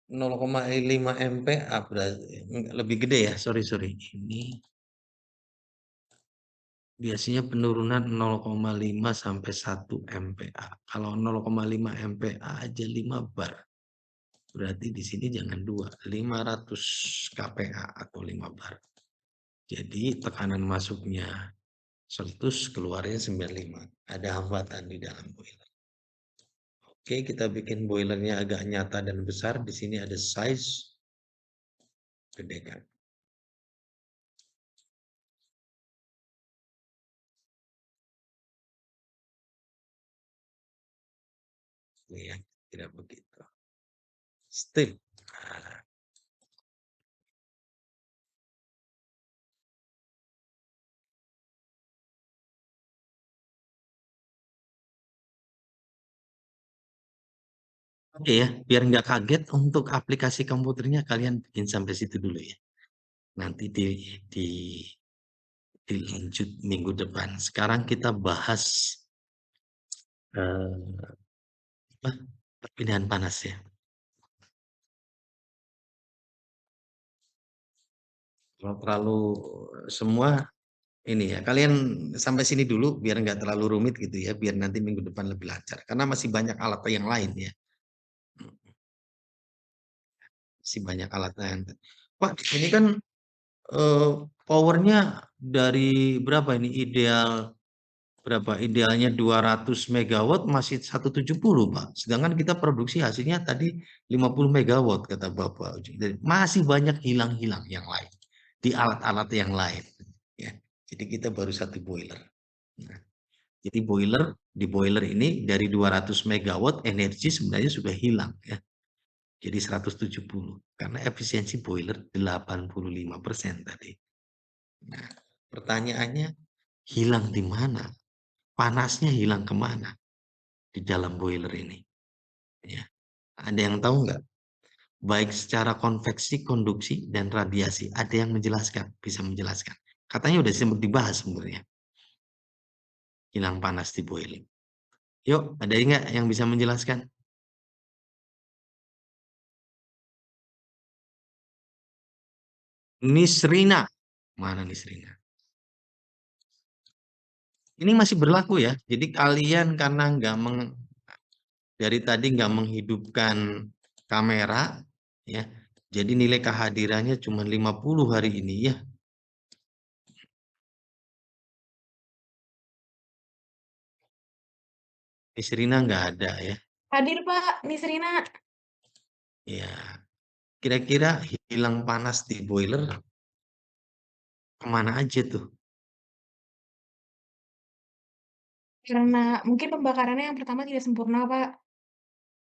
0,5 MPa berarti lebih gede ya, sorry. Ini biasanya penurunan 0,5 sampai 1 MPa. Kalau 0,5 MPa aja 5 bar. Berarti di sini jangan 2, 500 kPa atau 5 bar. Jadi tekanan masuknya 100, keluarnya 95. Ada hambatan di dalam boiler. Oke, kita bikin boilernya agak nyata dan besar. Di sini ada size. Gedekan. Ini ya, tidak begitu. Steam. Nah, Oke ya, biar nggak kaget untuk aplikasi komputernya kalian bikin sampai situ dulu ya. Nanti dilanjut minggu depan. Sekarang kita bahas apa? Perpindahan panas ya. Kalau terlalu semua ini ya, kalian sampai sini dulu biar nggak terlalu rumit gitu ya, biar nanti minggu depan lebih lancar. Karena masih banyak alat yang lain ya. Masih banyak alat lain. Pak, ini kan powernya dari berapa ini ideal berapa idealnya 200 megawatt masih 170 Pak. Sedangkan kita produksi hasilnya tadi 50 megawatt kata Bapak. Jadi masih banyak hilang-hilang yang lain di alat-alat yang lain. Ya. Jadi kita baru satu boiler. Nah, jadi di boiler ini dari 200 megawatt energi sebenarnya sudah hilang ya. Jadi 170 karena efisiensi boiler 85% tadi. Nah, pertanyaannya hilang di mana? Panasnya hilang kemana di dalam boiler ini? Ya. Ada yang tahu nggak? Baik secara konveksi, konduksi, dan radiasi. Ada yang menjelaskan, bisa menjelaskan. Katanya udah sempat dibahas sebenarnya. Hilang panas di boiling. Yuk, ada nggak yang bisa menjelaskan? Nisrina. Mana Nisrina? Ini masih berlaku ya. Jadi kalian karena dari tadi nggak menghidupkan kamera, ya. Jadi nilai kehadirannya cuma 50 hari ini ya. Nisrina nggak ada ya. Hadir Pak, Nisrina. Ya, kira-kira hilang panas di boiler kemana aja tuh? Karena mungkin pembakarannya yang pertama tidak sempurna Pak.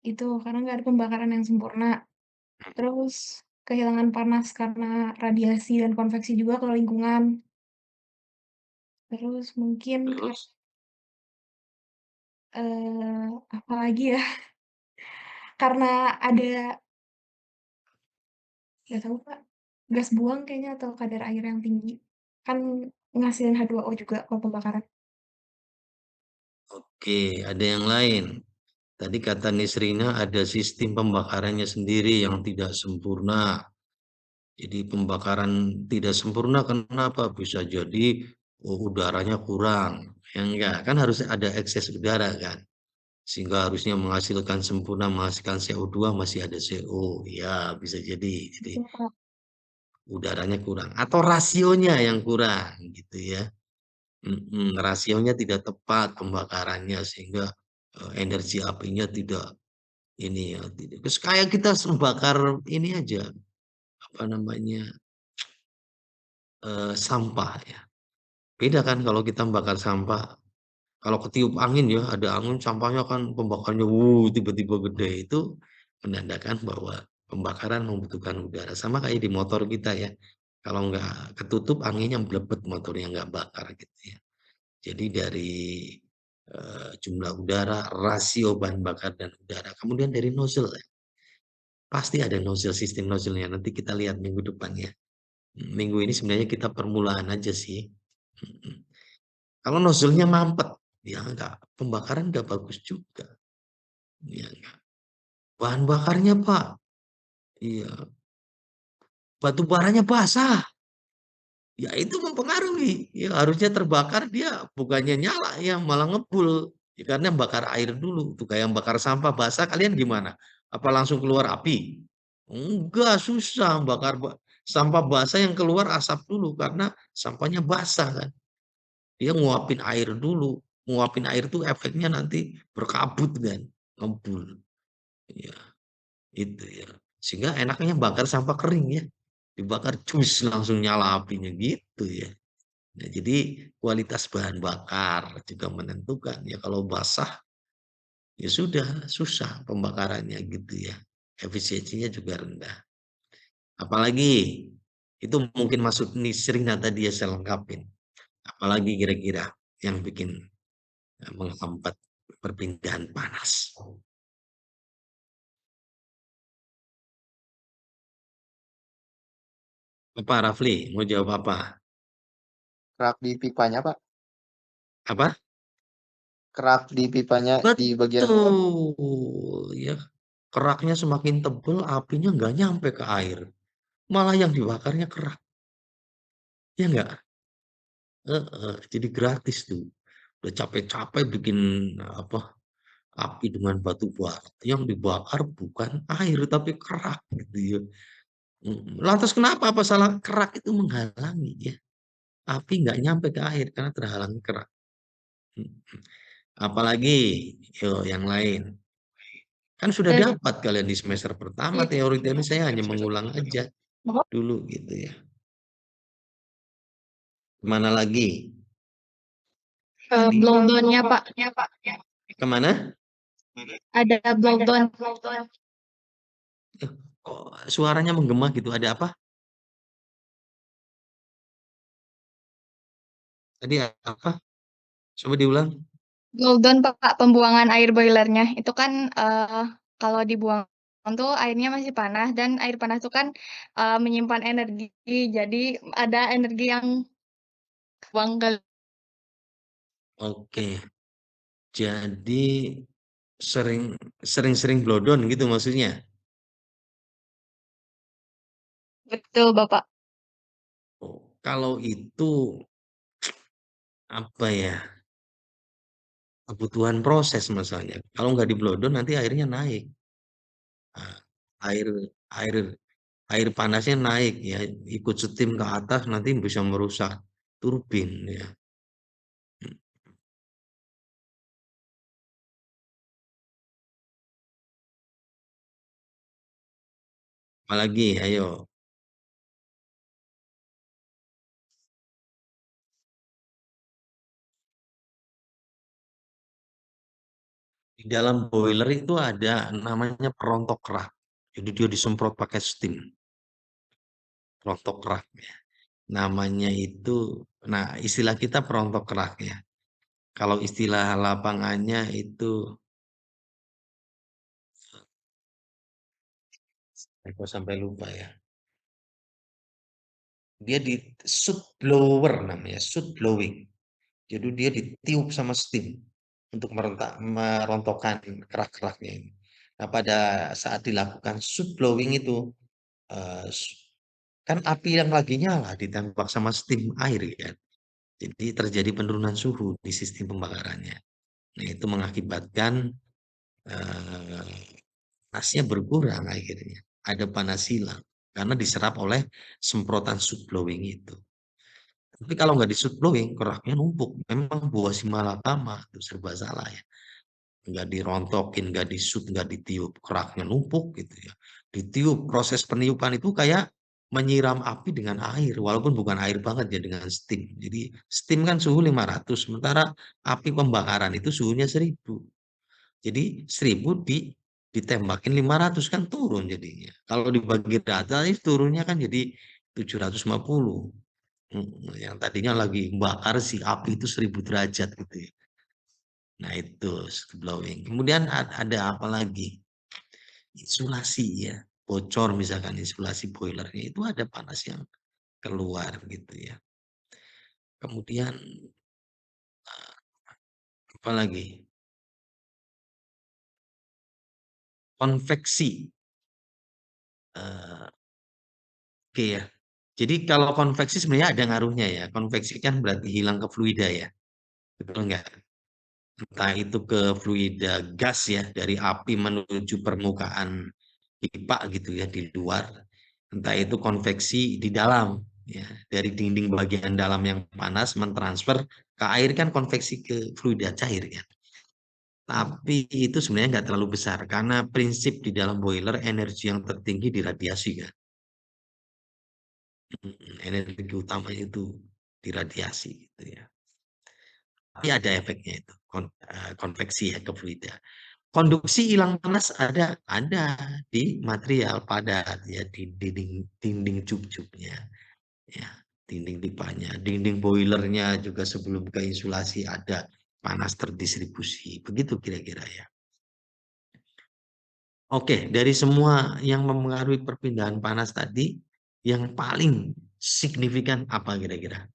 Itu, karena nggak ada pembakaran yang sempurna. Terus kehilangan panas karena radiasi dan konveksi juga ke lingkungan. Terus mungkin Terus? apa lagi ya? Karena ada nggak tahu Pak, gas buang kayaknya atau kadar air yang tinggi. Kan ngasilin H2O juga kalau pembakaran. Oke, ada yang lain. Tadi kata Nisrina ada sistem pembakarannya sendiri yang tidak sempurna. Jadi pembakaran tidak sempurna kenapa? Bisa jadi udaranya kurang. Ya enggak, kan harus ada ekses udara kan. Sehingga harusnya menghasilkan sempurna, menghasilkan CO2 masih ada CO. Ya, bisa jadi. Jadi Betul, Pak. udaranya kurang. Atau rasionya yang kurang gitu ya. Rasionya tidak tepat pembakarannya sehingga energi apinya tidak ini ya. Terus kayak kita membakar ini aja, apa namanya, sampah ya. Beda kan kalau kita membakar sampah, kalau ketiup angin ya, ada angin sampahnya kan pembakarnya tiba-tiba gede, itu menandakan bahwa pembakaran membutuhkan udara. Sama kayak di motor kita ya, kalau nggak ketutup anginnya blebet motornya nggak bakar gitu ya. Jadi dari jumlah udara, rasio bahan bakar dan udara, kemudian dari nozzle ya. Pasti ada nozzle, sistem nozzle-nya, nanti kita lihat minggu depan ya. Minggu ini sebenarnya kita permulaan aja sih. Kalau nozzle-nya mampet, ya enggak, pembakaran enggak bagus juga. Ya enggak. Bahan bakarnya Pak, iya, batu baranya basah. Ya itu mempengaruhi. Ya harusnya terbakar dia bukannya nyala ya malah ngebul. Ya, karena bakar air dulu. Tuh kayak yang bakar sampah basah kalian gimana? Apa langsung keluar api? Enggak, susah bakar sampah basah yang keluar asap dulu karena sampahnya basah kan. Dia nguapin air dulu. Nguapin air tuh efeknya nanti berkabut kan, ngebul. Ya, itu ya. Sehingga enaknya bakar sampah kering ya. Dibakar cus langsung nyala apinya gitu ya. Nah, jadi kualitas bahan bakar juga menentukan ya kalau basah ya sudah susah pembakarannya gitu ya. Efisiensinya juga rendah. Apalagi itu mungkin masuk Nisrina tadi ya saya lengkapin. Apalagi kira-kira yang bikin menghambat perpindahan panas. Apa Rafli? Mau jawab apa? Kerak di pipanya, Pak. Apa? Kerak di pipanya di bagian bawah. Betul, ya. Keraknya semakin tebal, apinya nggak nyampe ke air. Malah yang dibakarnya kerak. Ya nggak? Jadi gratis tuh. Udah capek-capek bikin apa api dengan batu bara. Yang dibakar bukan air tapi kerak gitu ya. Lantas kenapa apa salah kerak itu menghalangi ya? Api nggak nyampe ke air karena terhalangi kerak. Apalagi yo yang lain. Kan sudah Dan dapat kalian di semester pertama teori-teori, saya hanya mengulang aja dulu gitu ya. Kemana lagi? blow down-nya, Pak. Kemana? Ada blow down. Kok suaranya menggema gitu? Ada apa? Tadi apa? Coba diulang. Blow down, Pak, pembuangan air boilernya. Itu kan kalau dibuang tuh airnya masih panas dan air panas itu kan menyimpan energi. Jadi ada energi yang buang ke Oke. Jadi sering-sering blodon gitu maksudnya. betul, Bapak. Oh, kalau itu apa ya? Kebutuhan proses masalahnya. Kalau nggak diblodon nanti airnya naik. Nah, air air air panasnya naik ya, ikut steam ke atas nanti bisa merusak turbin ya. Apalagi, ayo. Di dalam boiler itu ada namanya perontok kerak. Jadi dia disemprot pakai steam. Perontok kerak ya. Namanya itu, nah istilah kita perontok kerak ya. Kalau istilah lapangannya itu, aku sampai lupa ya. Dia di soot blower namanya, soot blowing. Jadi dia ditiup sama steam untuk merontokkan kerak-keraknya ini. Nah, pada saat dilakukan soot blowing itu, eh, kan api yang lagi nyala ditembak sama steam air ya. Jadi terjadi penurunan suhu di sistem pembakarannya. Nah, itu mengakibatkan panasnya berkurang akhirnya. Ada panas hilang karena diserap oleh semprotan soot blowing itu. Tapi kalau nggak di shoot blowing, keraknya numpuk. Memang buah si malakama itu serba salah ya. Nggak dirontokin, nggak di-shoot, nggak ditiup, keraknya numpuk gitu ya. Ditiup, proses peniupan itu kayak menyiram api dengan air, walaupun bukan air banget ya, dengan steam. Jadi steam kan suhu 500, sementara api pembakaran itu suhunya 1000. Jadi 1000 ditembakin 500 kan turun jadinya. Kalau dibagi rata itu turunnya kan jadi 750. Yang tadinya lagi bakar si api itu 1000 derajat gitu ya. Nah itu blowing. Kemudian ada apa lagi? Insulasi ya. Bocor misalkan insulasi boilernya itu ada panas yang keluar gitu ya. Kemudian apa lagi? Konveksi. Oke ya. Jadi kalau konveksi sebenarnya ada ngaruhnya ya. Konveksi kan berarti hilang ke fluida ya. Betul nggak? Entah itu ke fluida gas ya, dari api menuju permukaan pipa gitu ya di luar, entah itu konveksi di dalam ya, dari dinding bagian dalam yang panas mentransfer ke air kan konveksi ke fluida cair ya. Tapi itu sebenarnya nggak terlalu besar karena prinsip di dalam boiler energi yang tertinggi diradiasi kan. Energi utamanya itu diradiasi gitu ya. Tapi ada efeknya itu konveksi ya ke fluida. Konduksi hilang panas ada di material padat ya, di dinding cup-cupnya ya, dinding pipanya, dinding boilernya juga sebelum ke insulasi ada panas terdistribusi. Begitu kira-kira ya. Oke, dari semua yang mempengaruhi perpindahan panas tadi, yang paling signifikan apa kira-kira?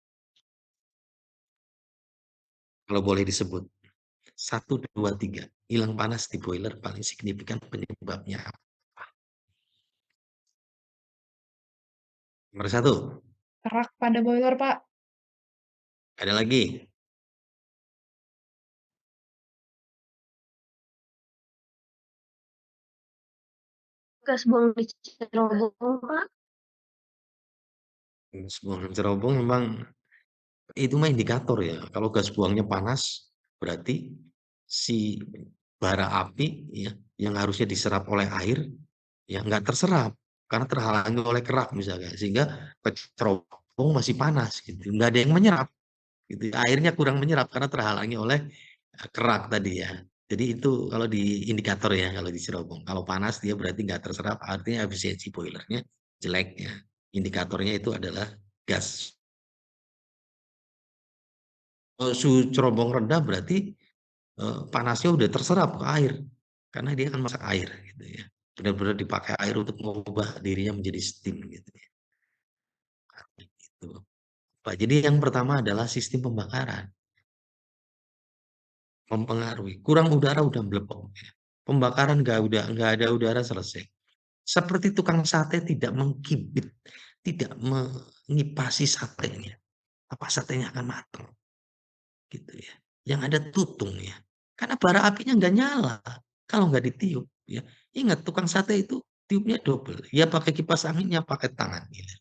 Kalau boleh disebut. 1, 2, 3. Hilang panas di boiler paling signifikan penyebabnya apa? Nomor 1. Kerak pada boiler, Pak. Ada lagi? Gas buang di cerobong, Pak. Gas buang cerobong memang itu mah indikator ya. Kalau gas buangnya panas, berarti si bara api ya yang harusnya diserap oleh air ya nggak terserap karena terhalangi oleh kerak misalnya, sehingga cerobong masih panas gitu. Nggak ada yang menyerap gitu. Airnya kurang menyerap karena terhalangi oleh kerak tadi ya. Jadi itu kalau di indikator ya kalau di cerobong. Kalau panas dia berarti nggak terserap, artinya efisiensi boilernya jelek ya. Indikatornya itu adalah gas. Kalau suhu cerobong rendah berarti panasnya udah terserap ke air karena dia kan masak air gitu ya. Benar-benar dipakai air untuk mengubah dirinya menjadi steam gitu ya. Gitu. Pak, jadi yang pertama adalah sistem pembakaran. Mempengaruhi. Kurang udara udah melepok ya. Pembakaran nggak ada udara selesai. Seperti tukang sate tidak mengkibit, tidak mengipasi satenya. Apa satenya akan matang gitu ya. Yang ada tutungnya. Karena bara apinya nggak nyala kalau nggak ditiup ya. Ingat tukang sate itu tiupnya double. Ya pakai kipas anginnya pakai tangan gitu.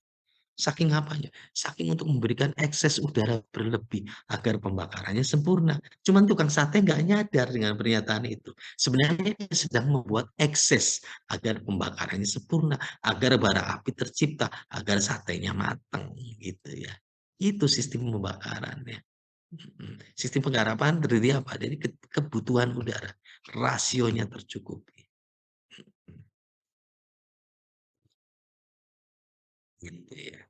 Saking apanya? Saking untuk memberikan ekses udara berlebih agar pembakarannya sempurna. Cuman tukang sate nggak nyadar dengan pernyataan itu. Sebenarnya dia sedang membuat ekses agar pembakarannya sempurna, agar bara api tercipta, agar satenya matang gitu ya. Itu sistem pembakarannya. Sistem penggarapan terdiri apa? Jadi kebutuhan udara, rasionya tercukupi. Gitu ya.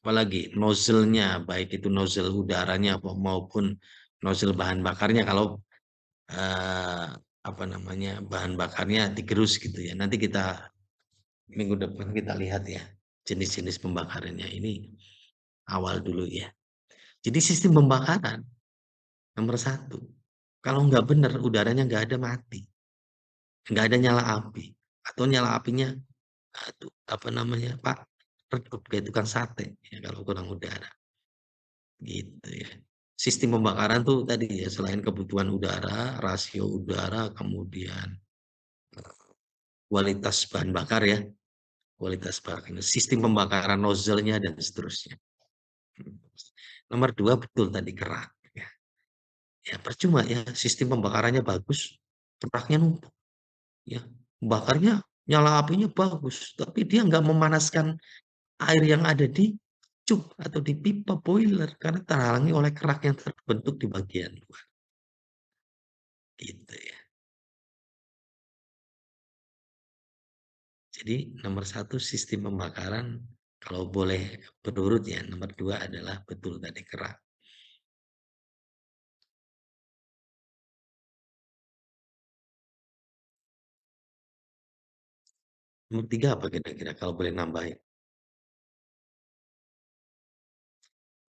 Apalagi nozzle-nya, baik itu nozzle udaranya maupun nozzle bahan bakarnya kalau apa namanya bahan bakarnya digerus gitu ya. Nanti kita minggu depan kita lihat ya jenis-jenis pembakarannya ini awal dulu ya. Jadi sistem pembakaran nomor 1, kalau nggak benar udaranya nggak ada mati, nggak ada nyala api atau nyala apinya apa namanya Pak redup kayak tukang sate ya kalau kurang udara. Gitu ya. Sistem pembakaran tuh tadi ya selain kebutuhan udara, rasio udara, kemudian kualitas bahan bakar ya, kualitas bahan, sistem pembakaran nozzle-nya dan seterusnya. Nomor 2 betul tadi kerak ya. Ya percuma ya sistem pembakarannya bagus, keraknya numpuk ya. Bakarnya nyala apinya bagus, tapi dia nggak memanaskan air yang ada di cup atau di pipa boiler karena terhalangi oleh kerak yang terbentuk di bagian luar. Gitu ya. Jadi nomor 1 sistem pembakaran kalau boleh berurut ya, nomor 2 adalah betul tadi kerak. Nomor 3 apa kira-kira kalau boleh nambahin?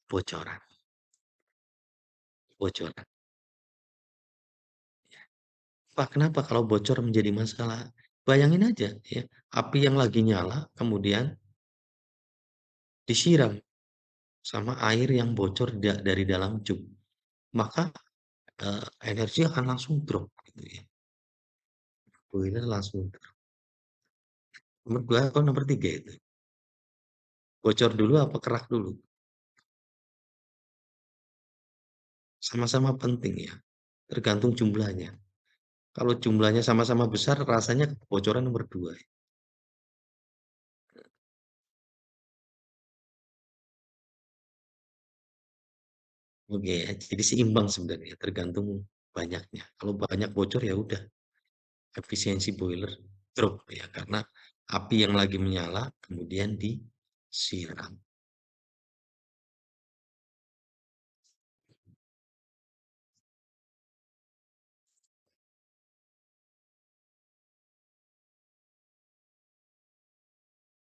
Bocoran. Bocoran. Pak, kenapa kalau bocor menjadi masalah? Bayangin aja ya, api yang lagi nyala kemudian disiram sama air yang bocor dari dalam cup. Maka energi akan langsung drop gitu ya. Boiler langsung drop. Nomor 2 atau nomor 3 itu? Bocor dulu apa kerak dulu? Sama-sama penting ya, tergantung jumlahnya. Kalau jumlahnya sama-sama besar, rasanya kebocoran nomor 2. Oke, jadi seimbang sebenarnya, tergantung banyaknya. Kalau banyak bocor ya udah, efisiensi boiler drop ya, karena api yang lagi menyala kemudian disiram.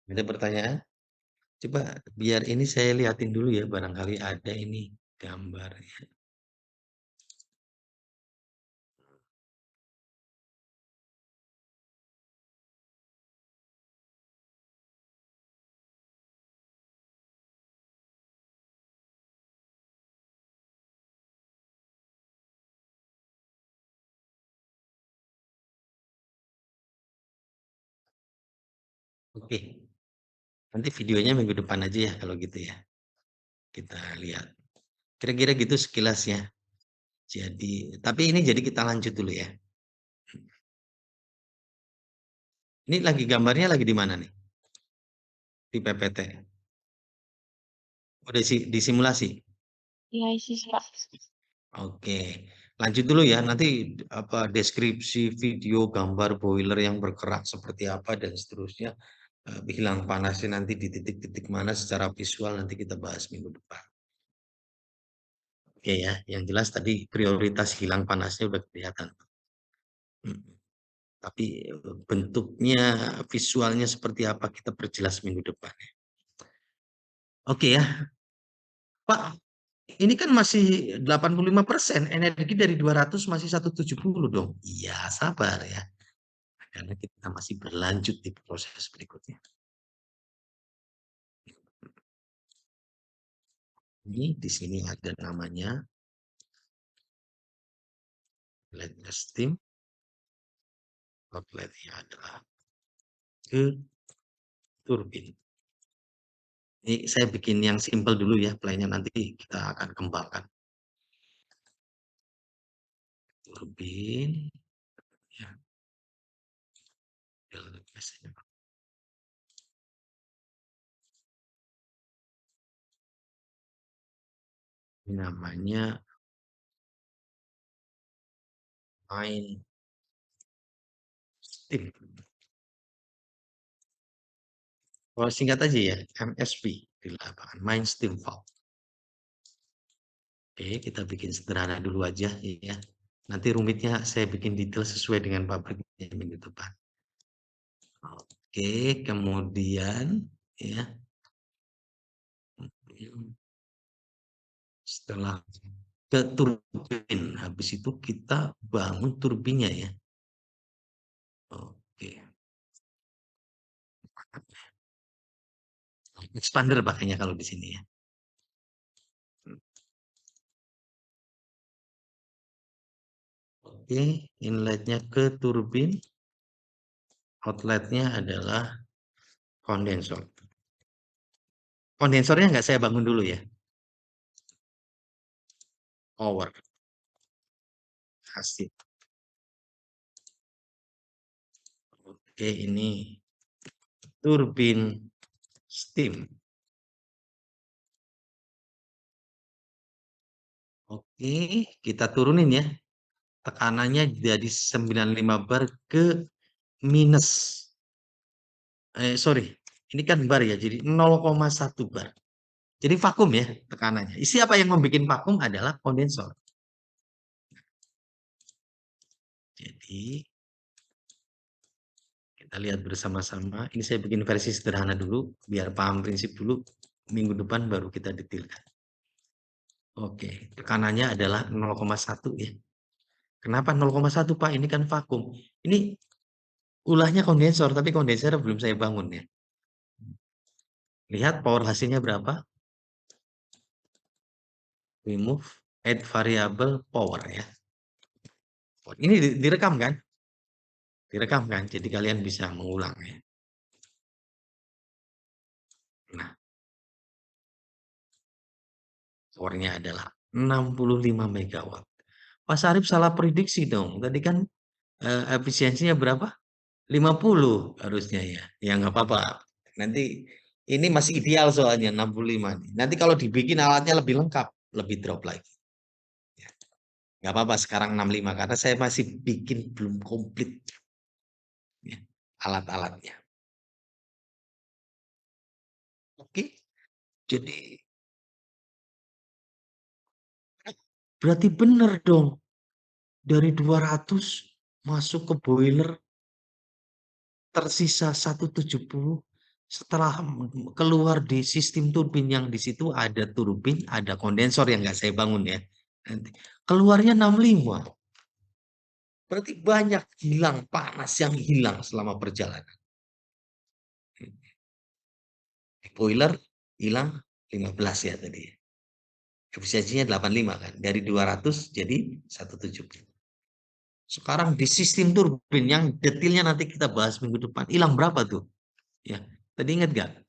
Ada pertanyaan? Coba biar ini saya liatin dulu ya, barangkali ada ini gambarnya. Oke, nanti videonya minggu depan aja ya kalau gitu ya. Kita lihat. Kira-kira gitu sekilas ya. Jadi, tapi ini jadi kita lanjut dulu ya. Ini lagi gambarnya lagi di mana nih? Di PPT. Udah di simulasi. Iya, sih, Pak. Oke, lanjut dulu ya. Nanti apa deskripsi video gambar boiler yang bergerak seperti apa dan seterusnya. Hilang panasnya nanti di titik-titik mana secara visual nanti kita bahas minggu depan. Oke ya, yang jelas tadi prioritas hilang panasnya udah kelihatan. Tapi bentuknya, visualnya seperti apa kita perjelas minggu depan. Oke ya, Pak, ini kan masih 85%, energi dari 200 masih 170 dong. Iya, sabar ya. Karena kita masih berlanjut di proses berikutnya. Ini di sini ada namanya outletnya steam. Outletnya adalah ke turbin. Ini saya bikin yang simple dulu ya, plannya nanti kita akan kembangkan. Turbin, ya. Ini namanya main steam. Oh, singkat aja ya, MSV di lapangan, main steam valve. Oke, kita bikin sederhana dulu aja ya. Nanti rumitnya saya bikin detail sesuai dengan pabriknya minggu depan. Oke, kemudian ya. Setelah ke turbin, habis itu kita bangun turbinnya ya. Oke. Expander pakainya kalau di sini ya. Oke, inletnya ke turbin, outletnya adalah kondensor. Kondensornya nggak saya bangun dulu ya. Power. Hasil. Oke, ini turbin steam. Oke, kita turunin ya. Tekanannya jadi 95 bar ke minus. Sorry, ini kan bar ya, jadi 0,1 bar. Jadi vakum ya tekanannya. Siapa yang membuat vakum adalah kondensor. Jadi kita lihat bersama-sama. Ini saya bikin versi sederhana dulu, biar paham prinsip dulu. Minggu depan baru kita detailkan. Oke, tekanannya adalah 0,1 ya. Kenapa 0,1 Pak? Ini kan vakum. Ini ulahnya kondensor, tapi kondensor belum saya bangun ya. Lihat power hasilnya berapa? Remove, add variable power ya. Ini direkam kan? Direkam kan? Jadi kalian bisa mengulang ya. Nah, powernya adalah 65 megawatt. Pak Sarip salah prediksi dong. Tadi kan efisiensinya berapa? 50 harusnya ya. Ya nggak apa-apa. Nanti ini masih ideal soalnya 65 nih. Nanti kalau dibikin alatnya lebih lengkap, lebih drop lagi. Ya. Nggak apa-apa sekarang 65 karena saya masih bikin belum komplit ya, alat-alatnya. Oke. Jadi berarti benar dong. Dari 200 masuk ke boiler tersisa 170 Setelah keluar di sistem turbin yang di situ ada turbin, ada kondensor yang nggak saya bangun ya. Nanti keluarnya 65. Berarti banyak hilang panas yang hilang selama perjalanan. Di boiler hilang 15 ya tadi. Efisiensinya 85 kan. Dari 200 jadi 170. Sekarang di sistem turbin yang detailnya nanti kita bahas minggu depan. Hilang berapa tuh? Ya, tadi ingat nggak?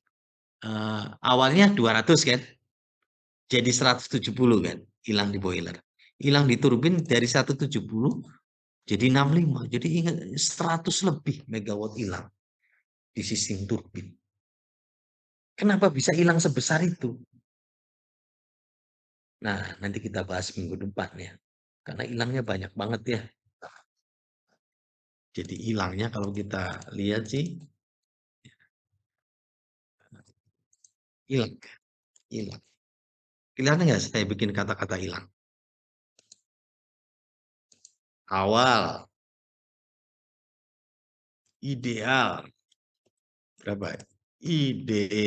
Awalnya 200 kan? Jadi 170 kan? Hilang di boiler. Hilang di turbin dari 170 jadi 65. Jadi ingat 100 lebih megawatt hilang di sistem turbin. Kenapa bisa hilang sebesar itu? Nah, nanti kita bahas minggu depan ya. Karena hilangnya banyak banget ya. Jadi hilangnya kalau kita lihat sih hilang, hilang. Kelihatan nggak saya bikin kata-kata hilang? Awal, ideal, berapa? Ideal,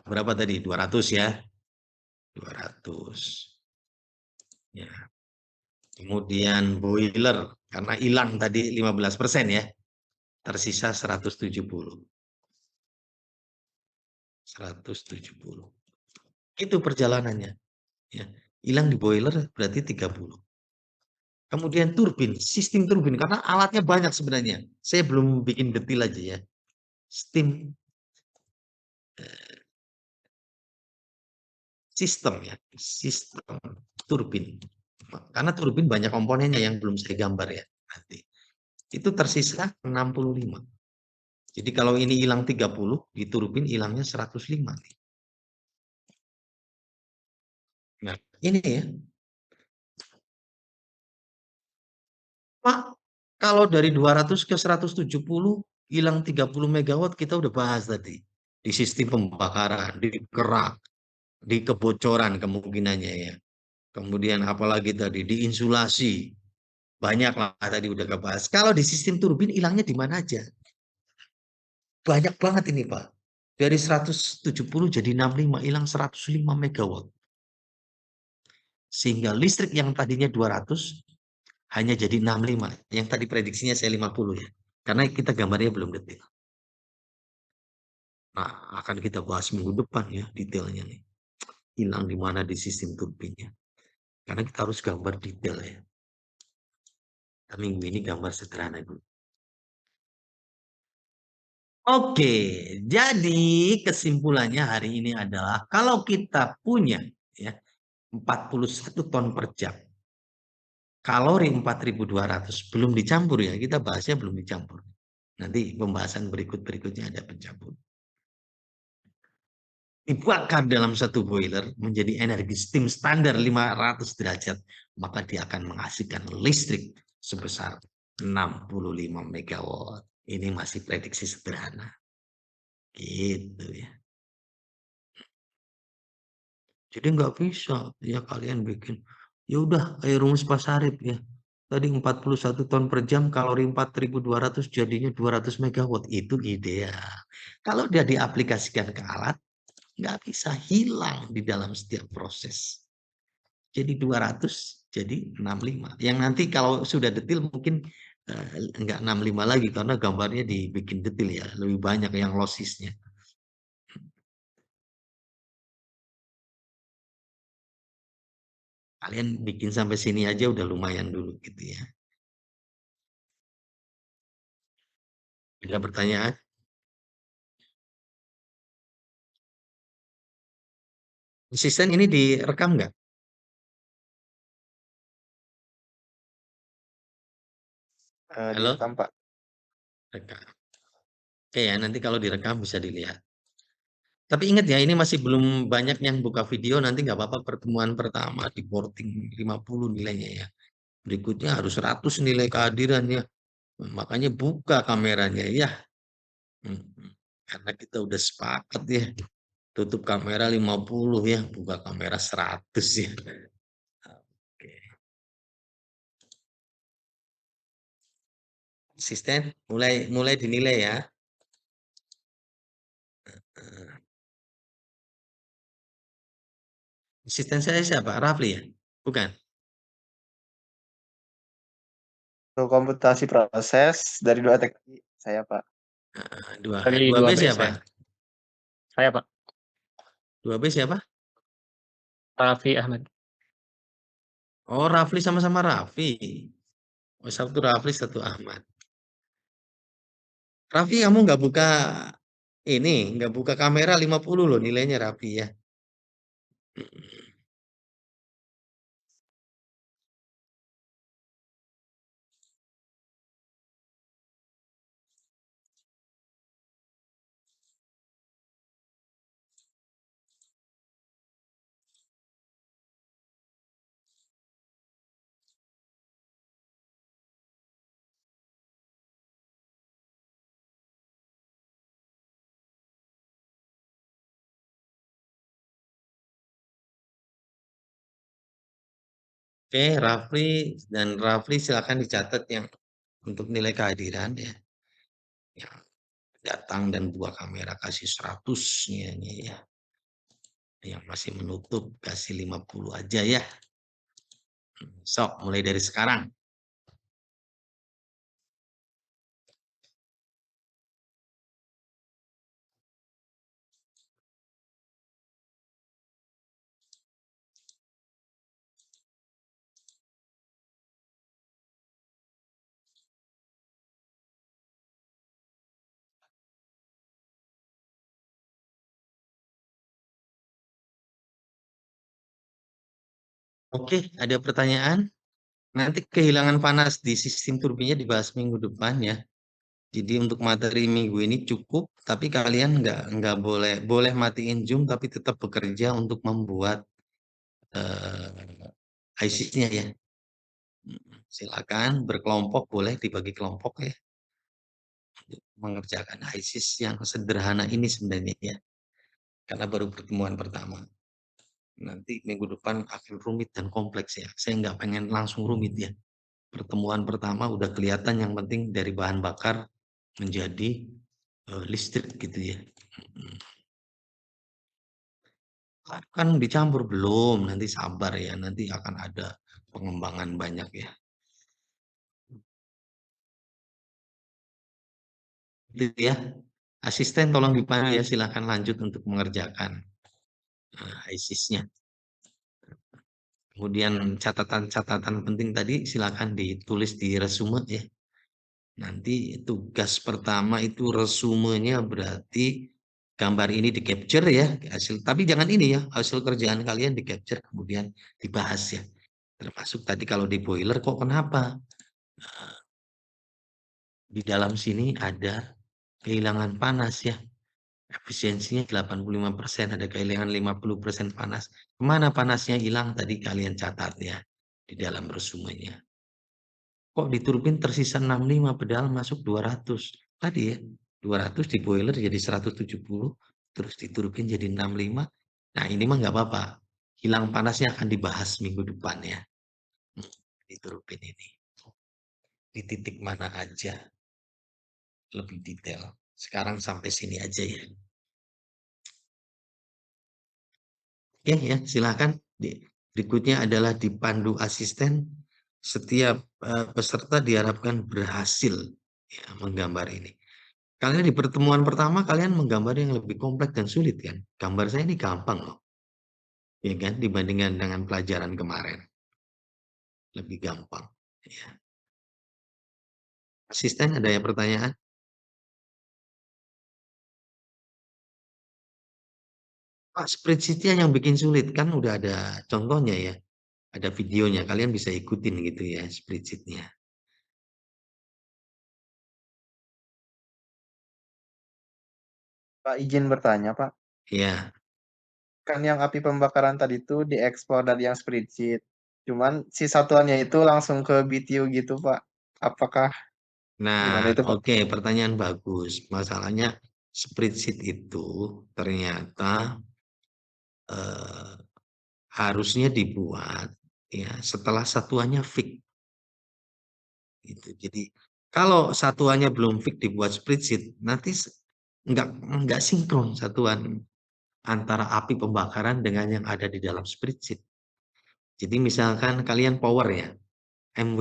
berapa tadi? 200 ya? 200. Ya. Kemudian boiler, karena hilang tadi 15% ya. Tersisa 170. 170. Itu perjalanannya. Ya. Hilang di boiler berarti 30. Kemudian turbin, sistem turbin, karena alatnya banyak sebenarnya. Saya belum bikin detail aja ya. Sistem ya, sistem turbin. Karena turbin banyak komponennya yang belum saya gambar ya nanti. Itu tersisa 65. Jadi kalau ini hilang 30, di turbin hilangnya 105 nih. Nah, ini ya. Pak, kalau dari 200 ke 170 hilang 30 megawatt kita udah bahas tadi. Di sistem pembakaran, di kerak, di kebocoran kemungkinannya ya. Kemudian apalagi tadi di insulasi. Banyak lah tadi udah kebahas. Kalau di sistem turbin hilangnya di mana aja? Banyak banget ini Pak. Dari 170 jadi 65, hilang 105 megawatt. Sehingga listrik yang tadinya 200 hanya jadi 65. Yang tadi prediksinya saya 50 ya. Karena kita gambarnya belum detail. Nah, akan kita bahas minggu depan ya detailnya nih. Hilang di mana di sistem turbinnya. Karena kita harus gambar detail ya. Tapi minggu ini gambar sederhana dulu. Oke, jadi kesimpulannya hari ini adalah kalau kita punya ya 41 ton per jam, kalori 4.200 belum dicampur ya, kita bahasnya belum dicampur. Nanti pembahasan berikutnya ada pencampur. Dibakar dalam satu boiler menjadi energi steam standar 500 derajat, maka dia akan menghasilkan listrik sebesar 65 megawatt. Ini masih prediksi sederhana. Gitu ya. Jadi nggak bisa ya kalian bikin. Ya udah kayak rumus Pasarip ya. Tadi 41 ton per jam, kalori 4.200 jadinya 200 megawatt. Itu ideal. Kalau dia diaplikasikan ke alat, nggak bisa hilang di dalam setiap proses. Jadi 200 jadi 65. Yang nanti kalau sudah detail mungkin enggak 65 lagi karena gambarnya dibikin detail ya, lebih banyak yang lossesnya. Kalian bikin sampai sini aja udah lumayan dulu gitu ya. Ada pertanyaan? Asisten ini direkam nggak? Halo? Direkam, Pak. Rekam. Oke ya, nanti kalau direkam bisa dilihat. Tapi ingat ya, ini masih belum banyak yang buka video, nanti nggak apa-apa pertemuan pertama di boarding 50 nilainya ya. Berikutnya harus 100 nilai kehadirannya. Makanya buka kameranya ya. Karena kita udah sepakat ya. Tutup kamera 50 ya, buka kamera 100 ya. Oke. Asisten, mulai dinilai ya. Asisten saya siapa? Rafli ya? Bukan? Untuk komputasi proses dari 2 teknik saya, Pak. Dari 2B 2B siapa? Saya, Pak. 2B siapa? Raffi Ahmad. Oh, Rafli sama-sama Raffi. Oh, satu Rafli, satu Ahmad. Raffi, kamu nggak buka nggak buka kamera 50 loh nilainya Raffi ya. Oke, Rafli dan Rafli silakan dicatat yang untuk nilai kehadiran ya. Yang datang dan buka kamera kasih 100 ya. Yang masih menutup kasih 50 aja ya. Sok, mulai dari sekarang. Oke, ada pertanyaan? Nanti kehilangan panas di sistem turbinnya dibahas minggu depan ya. Jadi untuk materi minggu ini cukup, tapi kalian nggak boleh matiin Zoom, tapi tetap bekerja untuk membuat ISIS-nya ya. Silakan berkelompok, boleh dibagi kelompok ya. Untuk mengerjakan ISIS yang sederhana ini sebenarnya ya. Karena baru pertemuan pertama. Nanti minggu depan akan rumit dan kompleks ya. Saya nggak pengen langsung rumit ya. Pertemuan pertama udah kelihatan, yang penting dari bahan bakar menjadi listrik gitu ya. Kan dicampur belum, nanti sabar ya, nanti akan ada pengembangan banyak ya. Itu ya. Asisten tolong dipandu ya, silahkan lanjut untuk mengerjakan ISIS-nya. Kemudian catatan-catatan penting tadi silakan ditulis di resume ya. Nanti tugas pertama itu resumenya berarti gambar ini di capture ya hasil, tapi jangan ini ya, hasil kerjaan kalian di capture kemudian dibahas ya. Termasuk tadi kalau di boiler kok kenapa di dalam sini ada kehilangan panas ya. Efisiensinya 85%, ada kehilangan 50% panas. Kemana panasnya hilang tadi kalian catat ya di dalam resumenya. Kok di turbin tersisa 65 padahal masuk 200. Tadi ya, 200 di boiler jadi 170, terus di turbin jadi 65. Nah ini mah nggak apa-apa. Hilang panasnya akan dibahas minggu depan ya. Di turbin ini. Di titik mana aja. Lebih detail. Sekarang sampai sini aja ya. Oke ya, silakan. Berikutnya adalah dipandu asisten. Setiap peserta diharapkan berhasil ya, menggambar ini. Kalian di pertemuan pertama kalian menggambar yang lebih kompleks dan sulit kan? Gambar saya ini gampang loh. Ya kan, dibandingkan dengan pelajaran kemarin. Lebih gampang. Ya. Asisten ada yang pertanyaan? Pak, spreadsheet-nya yang bikin sulit kan udah ada contohnya ya. Ada videonya, kalian bisa ikutin gitu ya spreadsheet-nya. Pak, izin bertanya, Pak. Ya. Kan yang api pembakaran tadi itu diekspor dari yang spreadsheet. Cuman si satuannya itu langsung ke BTU gitu, Pak. Apakah gimana Nah, itu, Pak? oke, pertanyaan bagus. Masalahnya spreadsheet itu ternyata harusnya dibuat ya setelah satuannya fix. Gitu. Jadi kalau satuannya belum fix dibuat spreadsheet, nanti nggak sinkron satuan antara api pembakaran dengan yang ada di dalam spreadsheet. Jadi misalkan kalian power ya, MW.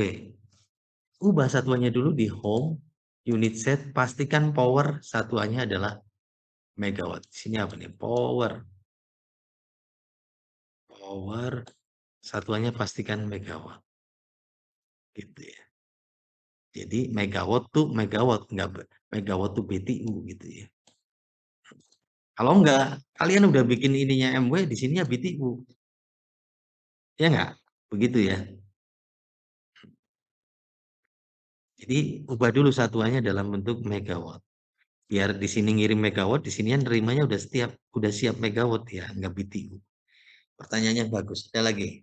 Ubah satuannya dulu di home, unit set, pastikan power satuannya adalah megawatt. Di sini apa nih? Power. Power satuannya pastikan megawatt. Gitu ya. Jadi megawatt tuh megawatt, enggak megawatt tuh BTU gitu ya. Kalau enggak, kalian udah bikin ininya MW, di sininya BTU. Ya enggak? Begitu ya. Jadi ubah dulu satuannya dalam bentuk megawatt. Biar di sini ngirim megawatt, di sini nerimanya udah siap megawatt ya, enggak BTU. Pertanyaannya bagus. Ada lagi?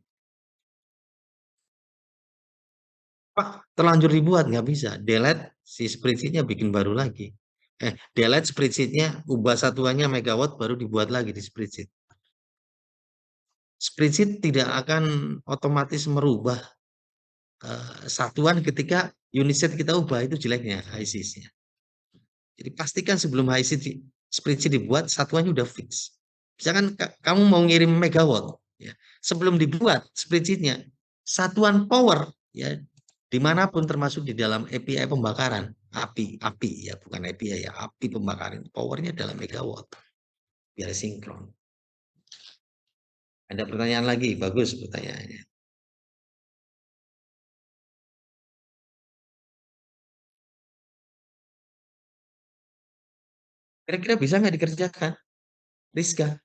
Pak, terlanjur dibuat nggak bisa. Delete si spreadsheet-nya bikin baru lagi. Delete spreadsheet-nya, ubah satuannya megawatt baru dibuat lagi di spreadsheet. Spreadsheet tidak akan otomatis merubah satuan ketika unit set kita ubah, itu jeleknya HISIS-nya. Jadi pastikan sebelum HISIS spreadsheet dibuat, satuannya udah fix. Misalkan kamu mau ngirim megawatt, ya, sebelum dibuat spreadsheet-nya, satuan power ya dimanapun termasuk di dalam API pembakaran, api ya, bukan API ya, api pembakaran, powernya dalam megawatt, biar sinkron. Ada pertanyaan lagi? Bagus pertanyaannya. Kira-kira bisa nggak dikerjakan? Rizka?